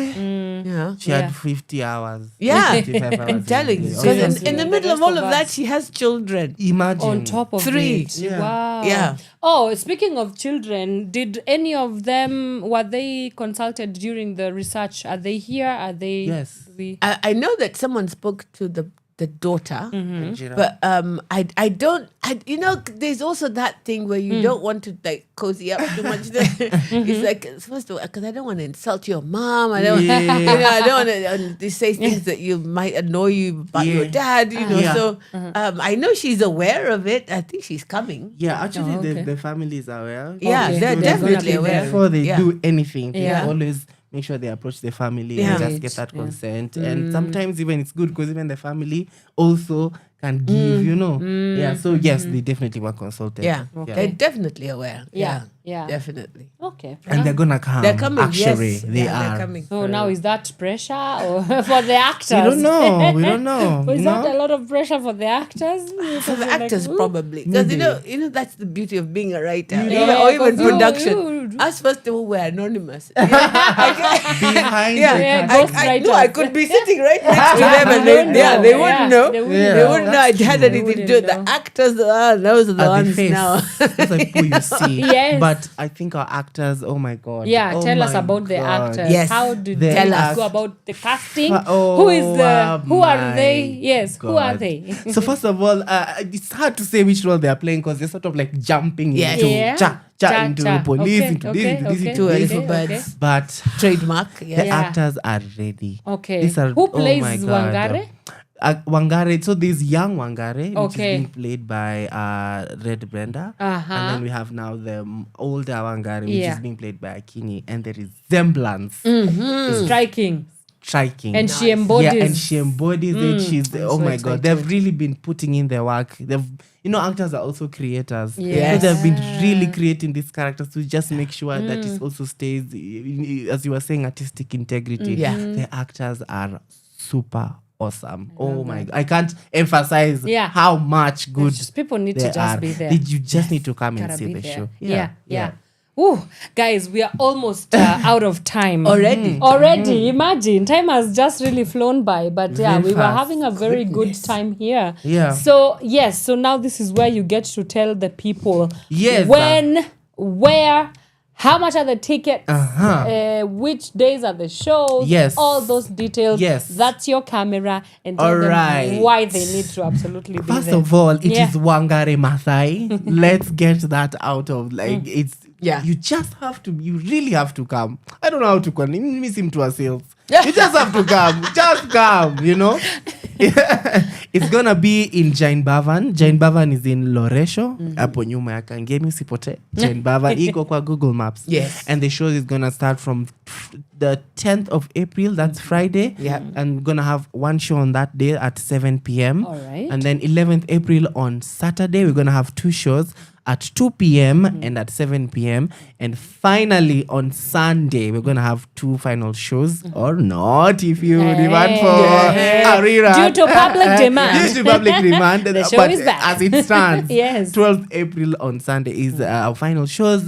Yeah. She had 50 hours. Yeah. 55 hours I'm in a telling day. you. Oh, Because yes. in the The middle of rest all of of that, us. she has children. Imagine. On top of 3. it. Yeah. Wow. Yeah. Oh, speaking of children, did any of them, were they consulted during the research? Are they here? Are they? Yes. I know that someone spoke to the daughter, Nigeria. but I don't. There's also that thing where you don't want to like cozy up too much. It's like first of all, because I don't want to insult your mom. I don't. Yeah. I don't want to say things that you might annoy you about your dad. Yeah. So I know she's aware of it. I think she's coming. Yeah, actually, Oh, okay. the families are aware. Yeah, Okay. they're So definitely aware. Before they Yeah. do anything, they Yeah. always make sure they approach the family Yeah. and just get that consent. And sometimes even it's good because even the family also can give, Yeah, so yes, they definitely were consulted. Yeah, Okay. they're definitely aware. Yeah. Yeah. definitely. Okay. And they're gonna come. They're coming. Actually, yes. they Yeah, are. They're coming. So now is that pressure or for the actors? We don't know. We don't know. Is you that know? a lot of pressure for the actors? For the actors, Like, probably, because Maybe. that's the beauty of being a writer, Yeah, or even 'cause you- production. you- Us first of all, we're anonymous. Behind Yeah, the Yeah, curtain. ghost I know I writers. could be sitting right next to them, and They they wouldn't wouldn't know. know. They They wouldn't Yeah. wouldn't know I'd had They anything to do with wouldn't the know. actors. Those are the At ones the face. now. Those are people you see. Yes. But I think our actors, oh my God. Yeah, Oh tell us my about the God. actors. Yes. How did The they actors. go about the casting? Oh, who is the? Who are my they? Yes, who are God. they? So first of all, it's hard to say which role they are playing because they're sort of like jumping Yes. into Yeah. cha into Cha. police, Okay, into this, okay, into this, okay, into Too early this. for okay. birds. But Trademark. the Yeah. Yeah. actors are ready. Okay. These are, Who oh plays my God. Wangari? Wangari, so there's young Wangari, which Okay. is being played by Red Brenda. Uh-huh. And then we have now the older Wangari, which Yeah. is being played by Akini. And the resemblance Striking. striking. And she embodies. Yeah, and she embodies it. She's I'm oh so my excited. God, they've really been putting in their work. They've actors are also creators. Yes. So they've been really creating these characters to just make sure that it also stays, as you were saying, artistic integrity. Yeah. The actors are super awesome. Oh my God, I can't emphasize Yeah. how much good Just people need they to just are. be there. You just need to come and Gotta see be the there. show. Yeah. Ooh, guys, we are almost out of time Already? Already, imagine time has just really flown by. But yeah, Very we were fast. having a very good time here. Yeah. So yes, so now this is where you get to tell the people Yes, when, where, how much are the tickets, Uh-huh. which days are the shows, Yes. all those details. Yes. That's your camera, and tell them Alright. why they need to absolutely be First there. of all, it is Yeah. Wangari Maathai. Let's get that out of it's Yeah. You really have to come. I don't know how to call him. Miss him to ourselves. You just have to come. Just come, you know. It's gonna be in Jain Bhavan. Jain Bhavan is in Loresho. Hapo nyuma ya Kangemi usipote. Jain Bhavan iko kwa Google Maps. Yes. And the show is gonna start from the 10th of April. That's Friday. Yeah. And we're gonna have one show on that day at 7 p.m. All right. And then 11th April on Saturday, we're gonna have 2 shows at 2 p.m. and at 7 p.m. And finally on Sunday, we're gonna have 2 final shows or not if you demand for a rerun. Due to public demand. Due to public demand. The show but is back. as it stands, Yes. 12th April on Sunday is our final shows.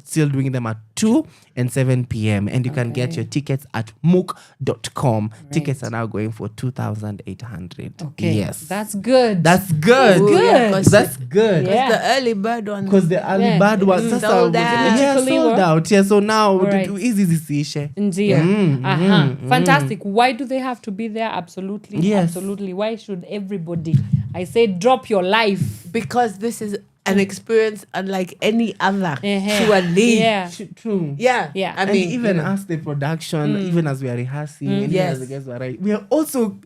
Still doing them at 2 and 7 p.m. And you can get your tickets at mook.com. Tickets are now going for 2,800. Okay. Yes. That's good. That's good. Good. Yeah, That's good. Yeah. The early bird one. Because the early bird was Sold out. sold out. Yeah, so now Alright. easy zisiishe. Ndio. Fantastic. Why do they have to be there? Absolutely. Yes. Absolutely. Why should everybody? I say drop your life. Because this is an experience unlike any other. Uh-huh. Surely. Yeah. True. Yeah. Yeah. I And mean, even you know, as the production, even as we are rehearsing, and even Yes. as the guys were writing, we are also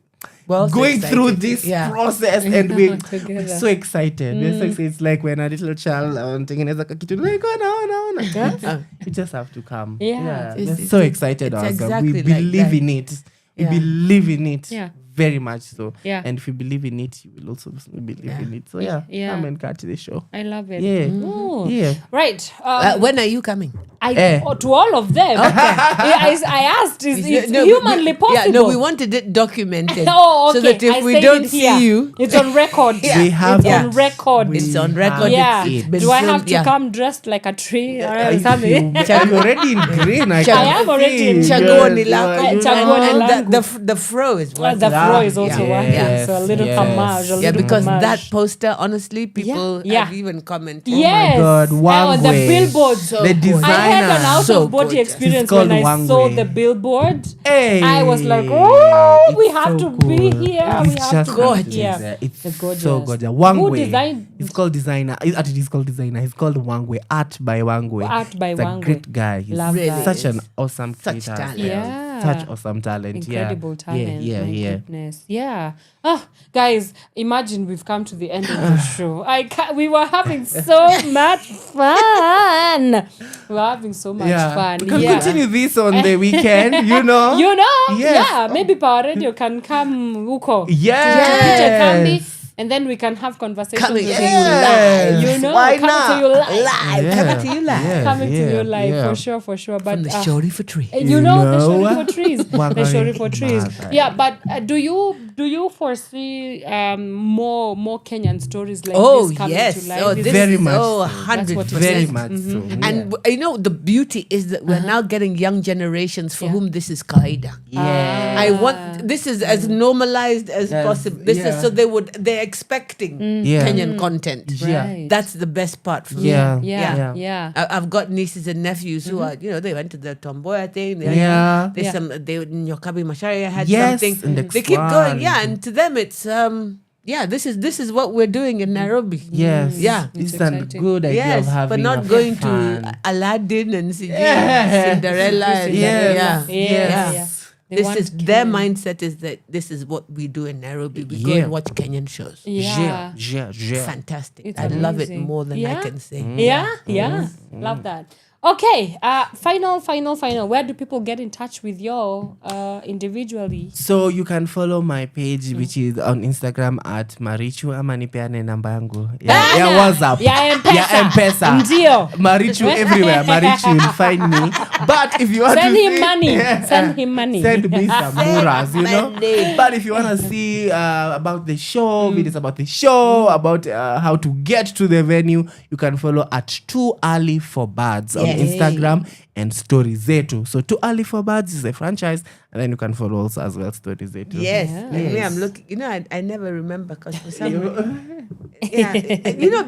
we're also going excited. through this Yeah. process and we're Together. so excited. We're so excited. It's like when a little child tengeneza kitu like no. You just have to come. Yeah. We're It's- so it's- excited it's ourselves. exactly We like believe that. in it. We Yeah. believe in it. Yeah. Very much so. Yeah. And if you believe in it, you will also believe Yeah. in it. So Yeah. come and catch the show. I love it. Yeah. Ooh. Yeah. Right. when are you coming? To all of them. I asked, is it humanly possible? Yeah, no, we wanted it documented. Oh, okay. So that if I we said don't it here. see you, It's on record. We have It's on record. it's on record. Yeah. It's been Do I have filmed, to come dressed like a tree or something? You're already in green. I am already in Chaguo ni lako. Chaguo ni And langu. the fro is what The fro is also yeah. one. Yes, So a little yes. homage. A Yeah, little because homage. that poster, honestly, people Yeah. have even commented. Yes. God, on the Wangari. billboard. The designer. I had an out So of body gorgeous. experience It's called when I saw Wangari. the billboard. Hey. I was like, oh, we It's have so to be cool. here. It's We have just to gorgeous. be here. there. It's gorgeous. so gorgeous. Wangwe. Who designed? It's called designer. Actually, it's called designer. It's called Wangwe. Art by Wangwe. Art by He's Wangwe. a great guy. He's Love that. such an awesome Such creator. talent. Yeah. Such awesome talent. Incredible talent. Yeah. My Yeah. goodness. Yeah. Oh, guys, imagine we've come to the end of the show. We were having so much fun. We were having so much fun. We can Yeah. continue this on the weekend, you know. You know? Yes. Yeah. Maybe Power Radio can come huko. Yes. Tupige kambi, and then we can have conversations Coming with to you you live. live. You know? Why coming not? to you live. Live. Coming to you live. Yeah, Coming to you yeah, live, yeah. for sure. But From the Shori for Tree. you know the know? Shori for trees. The Wangari Shori for trees. Maathai. Yeah, but do you foresee more Kenyan stories like Oh, this coming yes. to life? Oh, Is this Very is much oh, so. 100%. Very much so. And you know, the beauty is that we're now getting young generations for whom this is kaida. Yeah. I want this is as normalized as possible. This is so they're expecting Kenyan content. Yeah. Right. That's the best part for me. Yeah. I've got nieces and nephews who are, they went to the Tomboya thing. Yeah. There's some, Nyokabi Macharia had Yes, something. and They keep going. X1. Yeah. And to them, it's, this is what we're doing in Nairobi. Yes. Yeah. It's It's a exciting. good idea Yes, of having but not a going fun. to Aladdin and Yes. Cinderella. And Yes. Yeah. They This want is their Kenyan. mindset is that this is what we do in Nairobi. We go Yeah. and watch Kenyan shows. Yeah. Fantastic. It's I love it amazing. more than I Yeah? can say. Yeah. Love that. Okay, final. Where do people get in touch with you individually? So you can follow my page which is on Instagram at Marichu ama nipeane namba yangu. Yeah, WhatsApp. Yeah, M-Pesa. Ndio. Marichu everywhere. Marichu will find me. But if you want Send to him see, money. Send him money. Send me some muras, you know. money. But if you want to see about the show, videos about the show, about how to get to the venue, you can follow at Too Early for Birds on Instagram and Stories Zetu. So Too Early for Birds is a franchise, and then you can follow also as well Stories Zetu. Yes. Like me, I'm looking. I never remember because for some reason.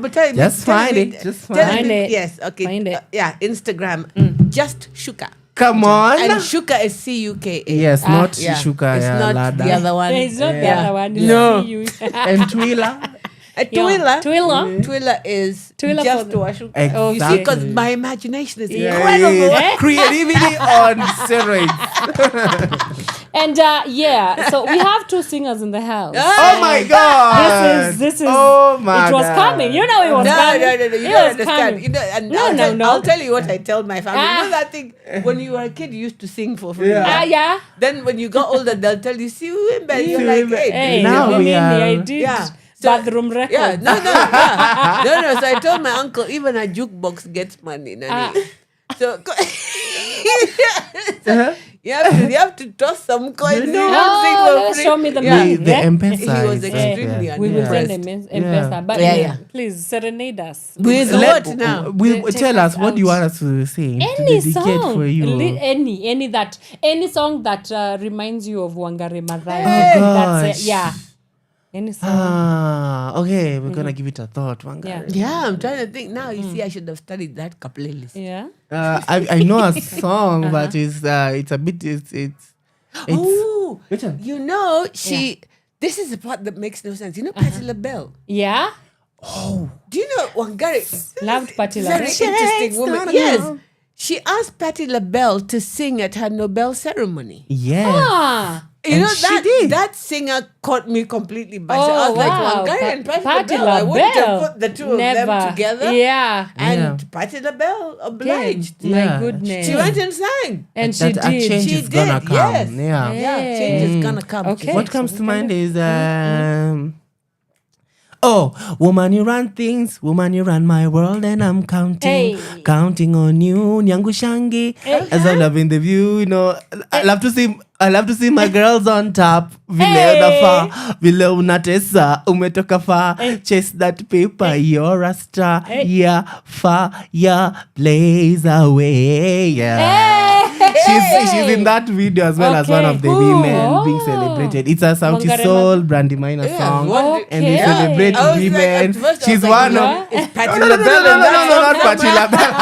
But tell me. Just tell find me- it. Just tell find me- it. Yes. Okay. Find it. Instagram. Just Shuka. Come on. And Shuka is CUKA. Yes, not Yeah. Shuka. It's yeah, not Lada. the other one. It's not the other one. No. You. And Twila. Twila is Twila just for to Wacuka. Exactly. You see, because my imagination is Yeah, incredible. yeah. Creativity on steroids. And so we have 2 singers in the house. Oh my God! This is. Oh my It was God. coming. You know it was No, coming. you It don't was understand. coming. You know, and No. I'll tell you what I tell my family. You Ah. know that thing when you were a kid, you used to sing for free. Yeah. Yeah. Then when you got older, they'll tell you, see, Wimba. You're like, hey, Hey, Now now we are- I did Yeah. So- bathroom records. Yeah, no. So I told my uncle, even a jukebox gets money. Nani. So you have to toss some coins. You don't sing for free. Show me the Yeah. money. The M-Pesa He was is extremely right We will unimpressed. send them M-Pesa. But Yeah. please serenade us. With Let- what now? Take tell us us what do you out. want us to sing to Any dedicate song, for you. any song that reminds you of Wangari Maathai. Oh, That's gosh. it. Yeah. Any song. Okay, we're gonna give it a thought, Wangari. Yeah, I'm trying to think now. You see, I should have studied that playlist. Yeah. I know a song, but it's a bit it's Oh, which one? you know, this is the part that makes no sense. You know Patti LaBelle? Yeah. Do you know Wangari? Loved Patti Very LaBelle. interesting woman. Yes. She asked Patti LaBelle to sing at her Nobel ceremony. yeah. Ah. You know, she that did. that singer caught me completely by Oh, surprise. I was like, wow. Wangari and Patti Patti LaBelle. I wouldn't have LaBelle. put the two of Never. them together. Yeah. And Patti LaBelle obliged. My Yeah. goodness. She went and sang. and she That a did. change She is gonna did, come. yes. Yeah. Yeah, change is gonna come. Okay. What comes to mind is woman, you run things, woman, you run my world, and I'm counting, Hey. counting on you, Nyangu Shangi. As I love in the view, you know, I love to see my girls on top. Vile Hey. unafa, vile unatesa, umetoka far. Chase that paper, you're a star. Yeah, fire, blaze away. Yeah. She's in that video as well as one of the Okay. women being Oh. celebrated. It's a Sauti Wangari Soul, Brandy Minor Yeah, song. one- And they Okay. celebrate I was like, women. at first I She's was like, one of... It's Patti No, LaBelle. no, and that not song. Patti LaBelle.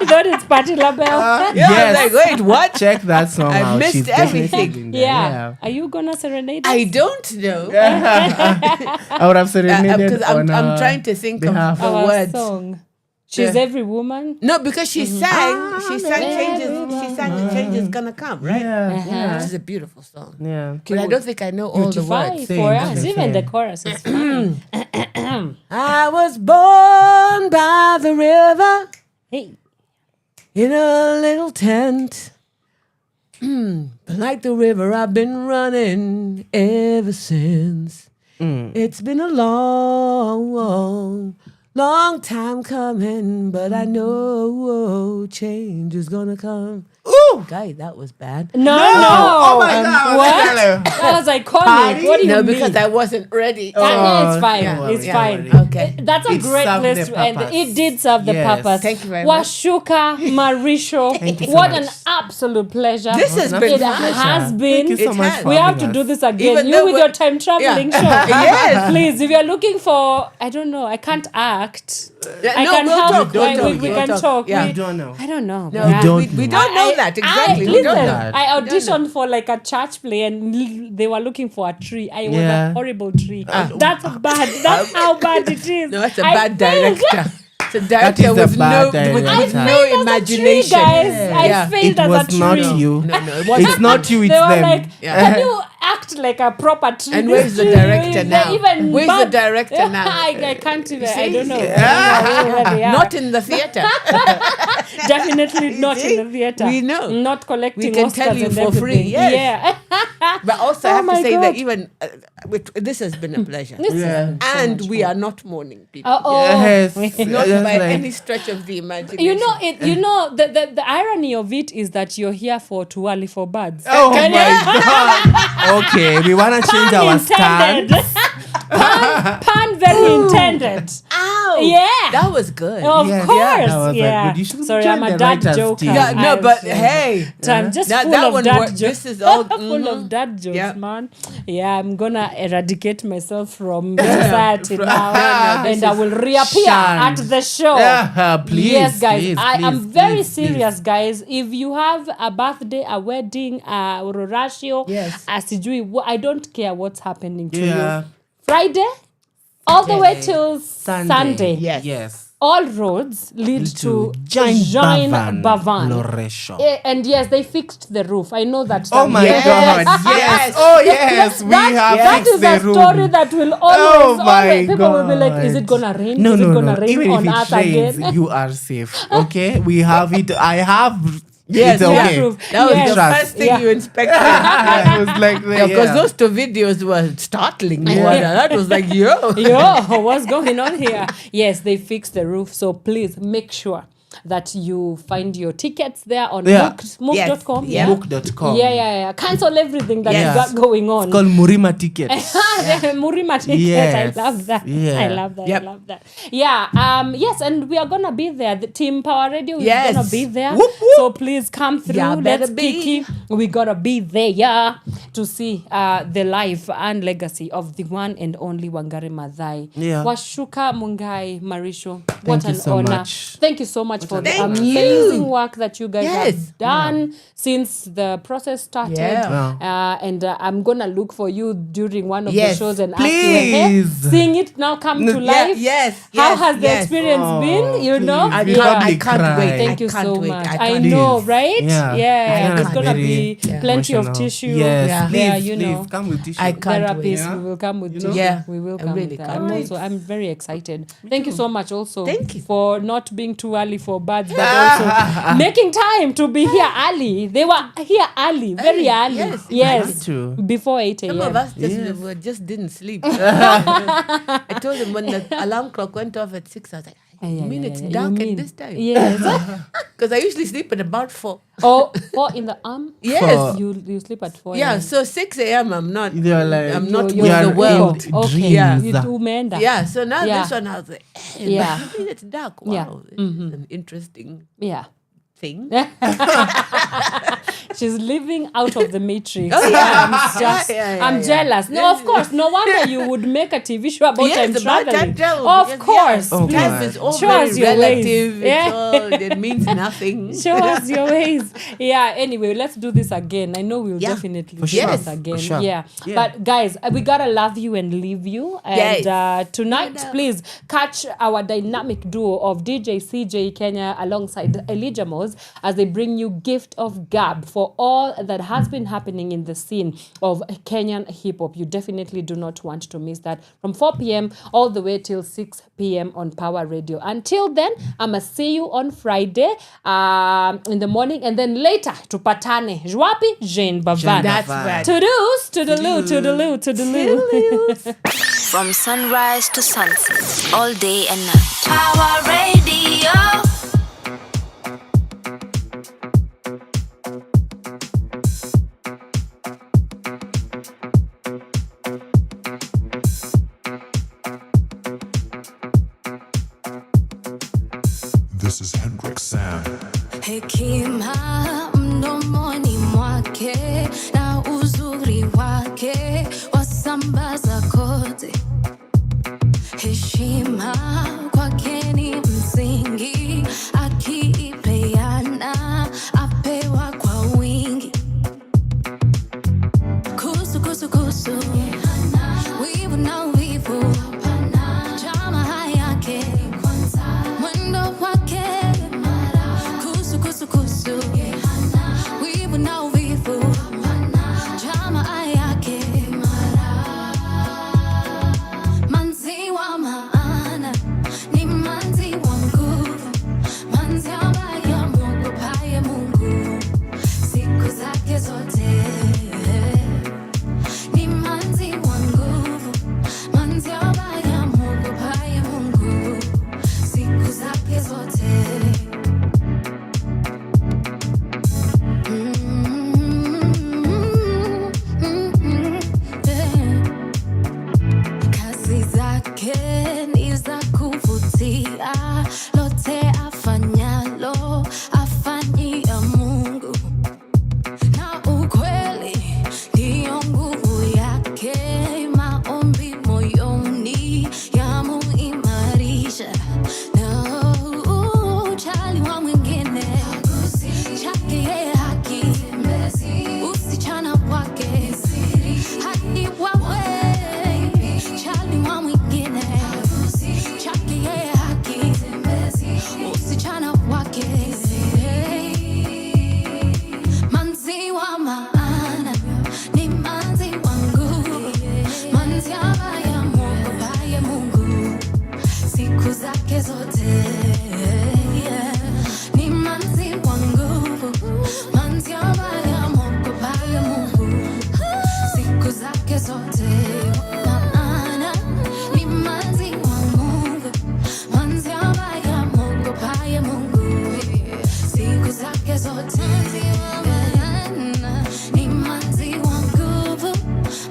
You thought it's Patti LaBelle. Yeah, I Yes. was like, wait, what? Check that song I out. missed She's definitely everything. in there, Yeah. Are you gonna serenade us? I don't know. I would have serenaded Because I'm on trying to think of behalf. the Our words. song. She's every woman. No, because she sang Change is Gonna Come, right? Yeah. Which is a beautiful song. Yeah. But I don't think I know all the Fine words. Sing, for us. sing, Even sing. the chorus is fine. I was born by the river Hey. in a little tent. But like the river, I've been running ever since. It's been a long time coming, but I know change is gonna come. Ooh, guy, that was bad. No. Oh my God. What? That was iconic. What do you No, mean? because I wasn't ready. It's fine. yeah, It's yeah, fine. yeah. Okay. That's a It great served place the to end. purpose. It did serve the Yes. purpose. Thank you very much. Wacuka, Marichu. Thank you so What much. an absolute pleasure. This has It been It fun. has been. Thank you so It much has. for We have having to do us. this again. Even You though with we're- your time traveling show. Yes. Please, if you're looking for, I don't know, I can't act. I no, can we'll help. talk, we'll we talk, we we'll can talk. talk. Yeah. You don't know. I don't know. No, Yeah. we don't know that exactly. We don't Listen, know. I auditioned for like a church play and they were looking for a tree. I was Yeah. a horrible tree. That's bad. That's how bad it is. No, that's a I bad failed. director. It's a That director is a with bad no with director. no Failed as a tree, imagination. guys. I Yeah. failed It as was a tree. not you. No, it wasn't. It's not you, it's They were them. like, Yeah. can you act like a proper tree? And This where's the tree director is now? Even Where's the bad. director now? I can't even. I See? don't know. I don't know where they are. Not in the theater. Definitely not see? in the theater. We know. Not collecting We can Oscars tell you and for free, everything. yes. Yeah. But also, I Oh have to my say God. that even this has been a pleasure. Yeah. And we are not mourning people. Yes. Not Just by like- any stretch of the imagination. You know it. You know the irony of it is that you're here for too early for birds. Oh my God. Okay, we want to change our stand. Pun very intended. Ow! Yeah. That was good. Of Yes. course. Yeah, that was Yeah. good. You should Sorry, join I'm a the dad writers joker. team. Yeah, no, I'm but sorry. hey. So I'm just That- full that of one dad wor- jokes. this is all- full of dad jokes, Yeah. man. Yeah, I'm gonna eradicate myself from society now, and I will reappear Shunned. at the show. Yeah, please. Yes, guys. please, I am please, very please, serious, guys. If you have a birthday, a wedding, a rorashio, Yes. a sijui, I don't care what's happening to Yeah. you. Friday, all the way till Sunday. Yes. All roads lead to Giant Bavan. Loresho. And yes, they fixed the roof. I know that. Oh my God! Yes. Oh yes, we have that fixed is the a room. story that will always people will be like, is it gonna rain? No, is no, it gonna no. rain Even on if us it rains, again? you are safe. Okay, we have it. I have. Yes, it's okay. proof. That was Yes. the first thing you inspected. I was like, Because those two videos were startling. That was like, yo. What's going on here? Yes, they fixed the roof. So please make sure that you find your tickets there on mook.com. Yes. Mook.com. Yeah. Cancel everything that Yes. you got going on. It's called Murima tickets. Murima ticket. Yes. I love that. Yeah. I love that. Yep. I love that. Yeah. Yes, and we are gonna be there. The Team Power Radio is gonna be there. Whoop, whoop. So please come through. Yeah, better Let's be. kiki. We gotta be there to see the life and legacy of the one and only Wangari Maathai. Yeah. Wacuka, Mungai, Marichu. Thank What you an so honor. much. Thank you so much for the Thank amazing you. work that you guys have done since the process started. Yeah. And I'm gonna look for you during one of the Yes, shows and ask you, hey, please. sing it now, come to life. How has the experience been? You know, please. I can't wait. Thank you I can't so wait. much. I I can't know, wait. right? Yeah. There's gonna Very be plenty of emotional. tissue. Yes, there, please, you please, know. come with tissue. I can't wait. Therapists, we will come with tissue. Yeah. We will I come really with that. can't wait. I'm very excited. Thank you so much also Thank you. for not being too early for birds, but also making time to be here early. They were here early, very early. Yes. True. Before 8 Some of a.m. us just didn't sleep. I told him when the alarm clock went off at 6, I was like, you mean it's dark at this time? Yes. Because I usually sleep at about 4. Oh, 4 in the arm? Yes. You sleep at 4 Yeah, a.m. so 6 a.m. I'm not. You're like, I'm not you're with are the world. in Okay. dreams. Yeah. You do menda. Yeah, so now Yeah. this one I was like, Yeah. I mean it's dark. Wow, Yeah. this is an interesting Yeah. thing. She's living out of the matrix. Oh, yeah. I'm jealous. No, of course. No wonder you would make a TV show about time Yes, about traveling. time travel. Of because, course. Oh, please. Time is all Show very us your ways. relative. Yeah. It's all, it means nothing. Show us your ways. Yeah, anyway, let's do this again. I know we'll definitely do sure. this again. For sure. Yeah. But guys, we gotta love you and leave you. And tonight, please catch our dynamic duo of DJ CJ Kenya alongside Elijah Moz as they bring you Gift of Gab for all that has been happening in the scene of Kenyan hip-hop. You definitely do not want to miss that from 4 p.m. all the way till 6 p.m. on Power Radio. Until then, I'ma see you on Friday in the morning, and then later tupatane Jwapi Jane Bavan. That's right. Toodaloo, toodaloo, toodaloo, toodaloo. From sunrise to sunset, all day and night. Power Radio. This is Hendrix Sound. Hekima mdomoni mwake na uzuri wake wasambaza kote. Heshima kwake ni msingi, akiipeana apewa kwa wingi. Kusu kusu kusu, wivu na wivu, jamaa yake mwendo wake. Kusu kusu kusu, wivu na wivu, jamaa yake. Manzi wa maana ni manzi wa nguvu, manzi ambaye amwogopaye Mungu siku zake zote. Ni manzi wa nguvu, manzi ambaye amwogopaye Mungu siku zake zote. Kazi zake ni za kuvutia, lote afanyalo afanyia Mungu, na ukweli ndiyo nguvu yake. Maombi moyoni yamuimarisha, na ujali wa mwingine chake yeye haki, usichana wake hadi wawe chali wa mwingine zake zote. Ni manzi wa nguvu, manzi ambaye amogopaye Mungu siku zake zote. Maana ni manzi wa Mungu, manzi ambaye amogopaye Mungu siku zake zote. Ni manzi wa nguvu,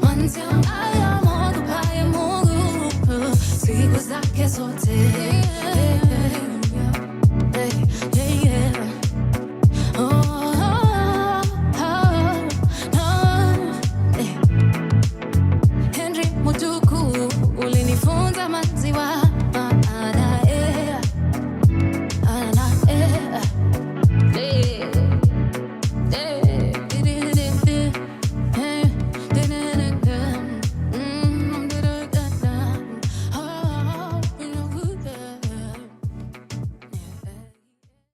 manzi ambaye amogopaye Mungu siku zake zote.